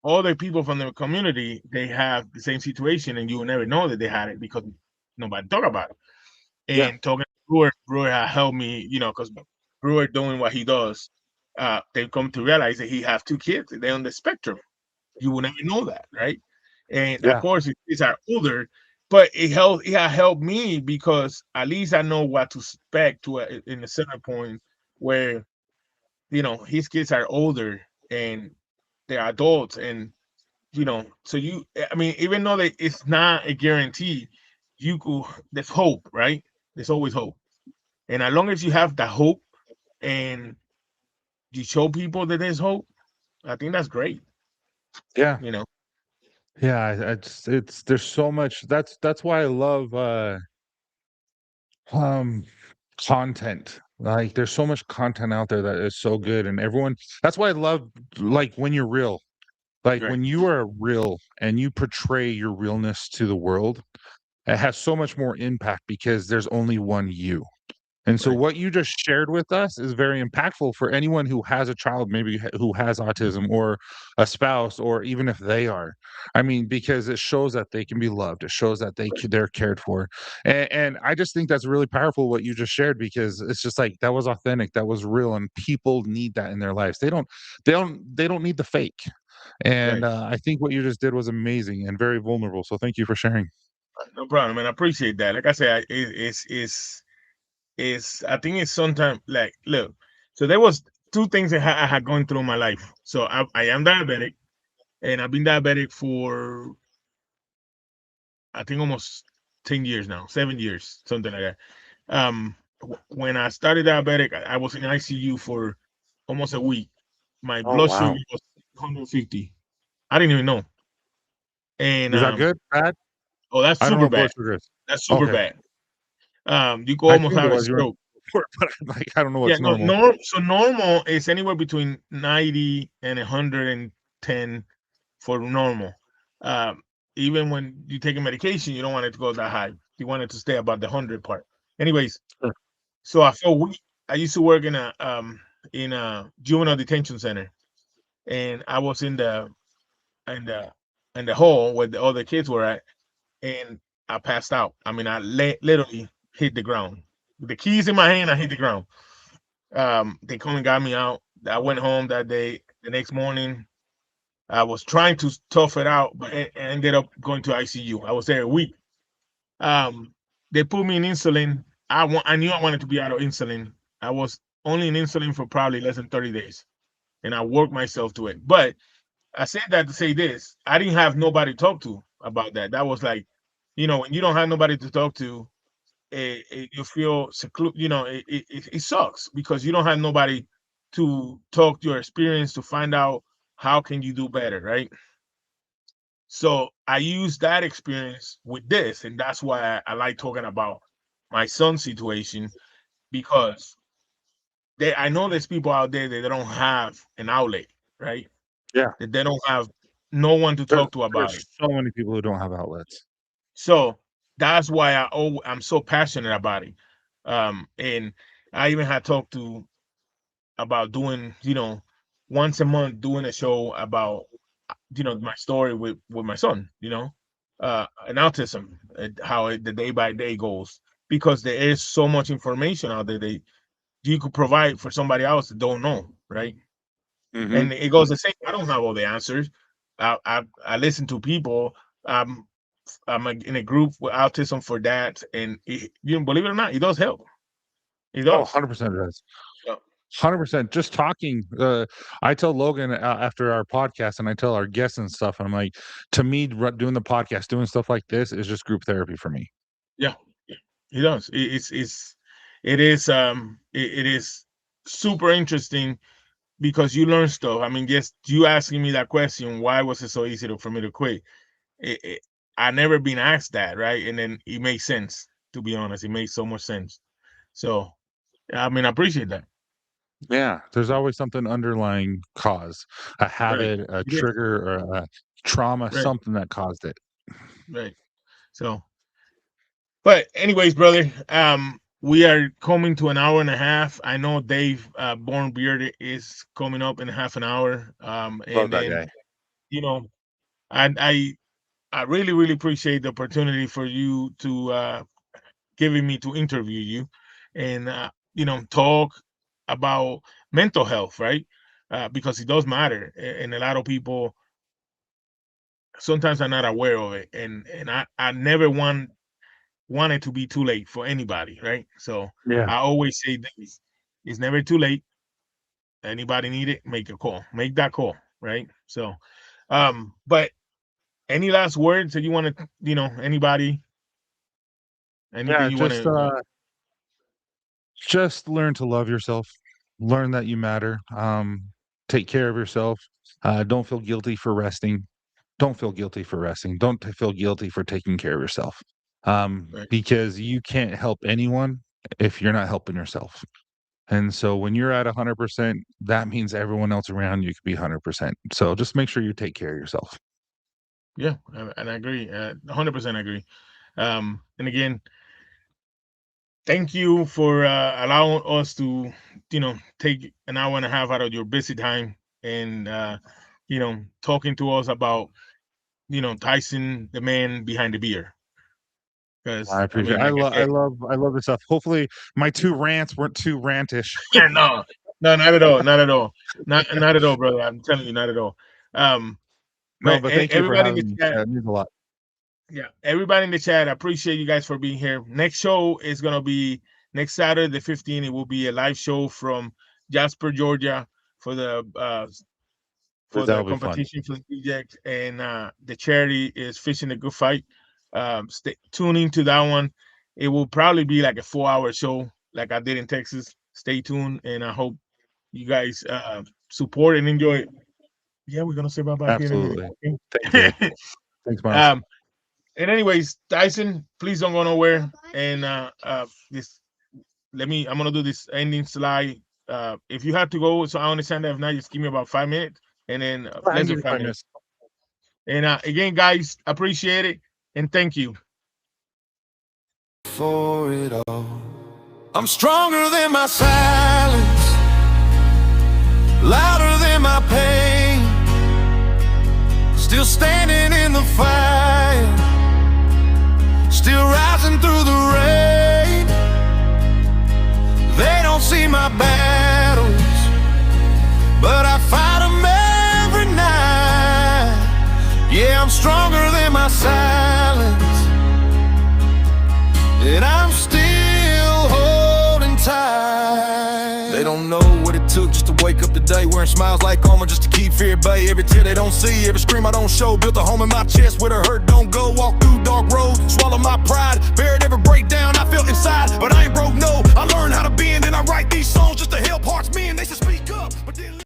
all the people from the community. They have the same situation, and you will never know that they had it because nobody talk about it. Yeah, And talking to Brewer had helped me, because Brewer doing what he does, they come to realize that he have two kids. They're on the spectrum. You will never know that, right? And of yeah, course, his kids are older, but it has helped me because at least I know what to expect in a certain point where his kids are older and they're adults, and so I mean, even though that it's not a guarantee, you could there's hope, right? There's always hope. And as long as you have the hope and you show people that there's hope, I think that's great. yeah, you know yeah. I just it's there's so much. That's why I love um content. Like there's so much content out there that is so good, and everyone. That's why I love like when you're real. Like right, when you are real and you portray your realness to the world, it has so much more impact because there's only one you. And so right, what you just shared with us is very impactful for anyone who has a child, maybe who has autism or a spouse, or even if they are. I mean, because it shows that they can be loved. It shows that they're cared for. And I just think that's really powerful what you just shared because it's just like that was authentic, that was real, and people need that in their lives. They don't need the fake. And right. I think what you just did was amazing and very vulnerable. So thank you for sharing. No problem, man. I appreciate that. Like I said, it's I think it's sometimes like look. So there was two things that I had going through my life. So I am diabetic, and I've been diabetic for I think almost 10 years now, 7 years, something like that. When I started diabetic, I was in ICU for almost a week. My Oh blood sugar wow. was 150. I didn't even know. And Is that good? Bad? oh, that's I don't know super what blood bad. sugar is. That's super Okay. bad. You could I almost assumed it have a was. You were stroke. but like I don't know Yeah, what's no, normal. so normal is anywhere between 90 and 110 for normal. Um, Even when you take a medication, you don't want it to go that high. You want it to stay about the 100 part. Anyways, Sure. so I felt weak. I used to work in a juvenile detention center, and I was in the in the hall where the other kids were at, and I passed out. I mean, I literally hit the ground. With the keys in my hand, I hit the ground. They come and got me out. I went home that day. The next morning, I was trying to tough it out, but I ended up going to ICU. I was there a week. Um, they put me in insulin. I knew I wanted to be out of insulin. I was only in insulin for probably less than 30 days, and I worked myself to it. But I said that to say this: I didn't have nobody to talk to about that. That was like, when you don't have nobody to talk to, you feel secluded. It sucks because you don't have nobody to talk your experience to find out how can you do better, right? So I use that experience with this, and that's why I like talking about my son's situation because I know there's people out there that they don't have an outlet, right? Yeah. That they don't have no one to There's talk to about it. there's so many people who don't have outlets. So that's why I'm so passionate about it. And I even had talked to about doing, once a month doing a show about, my story with my son, and autism, how the day by day goes, because there is so much information out there that you could provide for somebody else that don't know, right? Mhm. And it goes the same. I don't have all the answers. I listen to people. Um, in a group with autism for dads, and believe it or not, it does help. It Oh, does. 100% it is. Yeah. 100%. Just talking. I tell Logan after our podcast, and I tell our guests and stuff. And I'm like, to me, doing the podcast, doing stuff like this is just group therapy for me. Yeah, he does. It is super interesting because you learn stuff. I mean, just you asking me that question, why was it so easy for me to quit? I never been asked that, right? And then it makes sense. To be honest, it makes so much sense. So, I mean, I appreciate that. Yeah, there's always something underlying cause, a Right. habit, a Yeah. trigger, or a trauma, Right. something that caused it. Right. So, but anyways, brother, we are coming to an hour and a half. I know Dave Born Beard is coming up in half an hour. Love And that then guy. you know, I really really appreciate the opportunity for you to giving me to interview you, and talk about mental health, right? Because it does matter, and a lot of people sometimes are not aware of it, and I never want it to be too late for anybody, right? So Yeah. I always say this: it's never too late. Anybody need it, make a call, make that call, right? So, but any last words that you want to, anybody, Yeah, anything you want to? just learn to love yourself. Learn that you matter. Take care of yourself. Don't feel guilty for resting. Don't feel guilty for resting. Don't feel guilty for taking care of yourself. Right. Because you can't help anyone if you're not helping yourself. And so when you're at 100%, that means everyone else around you could be 100%. So just make sure you take care of yourself. Yeah, and I agree. 100% agree. And again, thank you for allowing us to, take an hour and a half out of your busy time and, talking to us about, Tyson, the man behind the beer. Because I I appreciate mean, it. like I said, I love this stuff. Hopefully my 2 rants weren't too rantish. no, no, not at all, not at all, not at all, brother. I'm telling you, not at all. Um, No, but but thank you for everybody in the having me. chat, It means a lot. yeah, everybody in the chat, I appreciate you guys for being here. Next show is gonna be next Saturday, the 15th. It will be a live show from Jasper, Georgia, for the That'll be fun. competition for the project, and the charity is Fishing a Good Fight. Tune into that one. It will probably be like a 4-hour show, like I did in Texas. Stay tuned, and I hope you guys support and enjoy it. Yeah, we're gonna say bye bye here in a minute. Absolutely. Thank you. Okay? Thanks, Miles. And anyways, Tyson, please don't go nowhere. And this, I'm gonna do this ending slide. If you have to go, so I understand that. If not, just give me about 5 minutes, and then less than 5 minutes. And again, guys, appreciate it and thank you. For it all, I'm stronger than my silence, louder than my pain, still standing in the fire, still rising through the rain. They don't see my battles, but I fight them every night. Yeah, I'm stronger than my silence, and I'm still holding tight. They don't know what it took just to wake up today, wearing smiles like armor just to keep fear at bay. Every tear they don't see, every scream I don't show, built a home in my chest where the hurt don't go. Walk through dark roads, swallow my pride, buried every breakdown I felt inside. But I ain't broke, no, I learned how to bend, and I write these songs just to help hearts mend. They should speak up, but then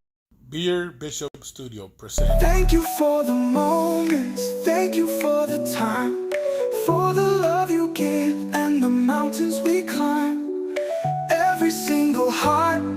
Beer Bishop Studio presents. Thank you for the moments, thank you for the time, for the love you give and the mountains we climb. Every single heart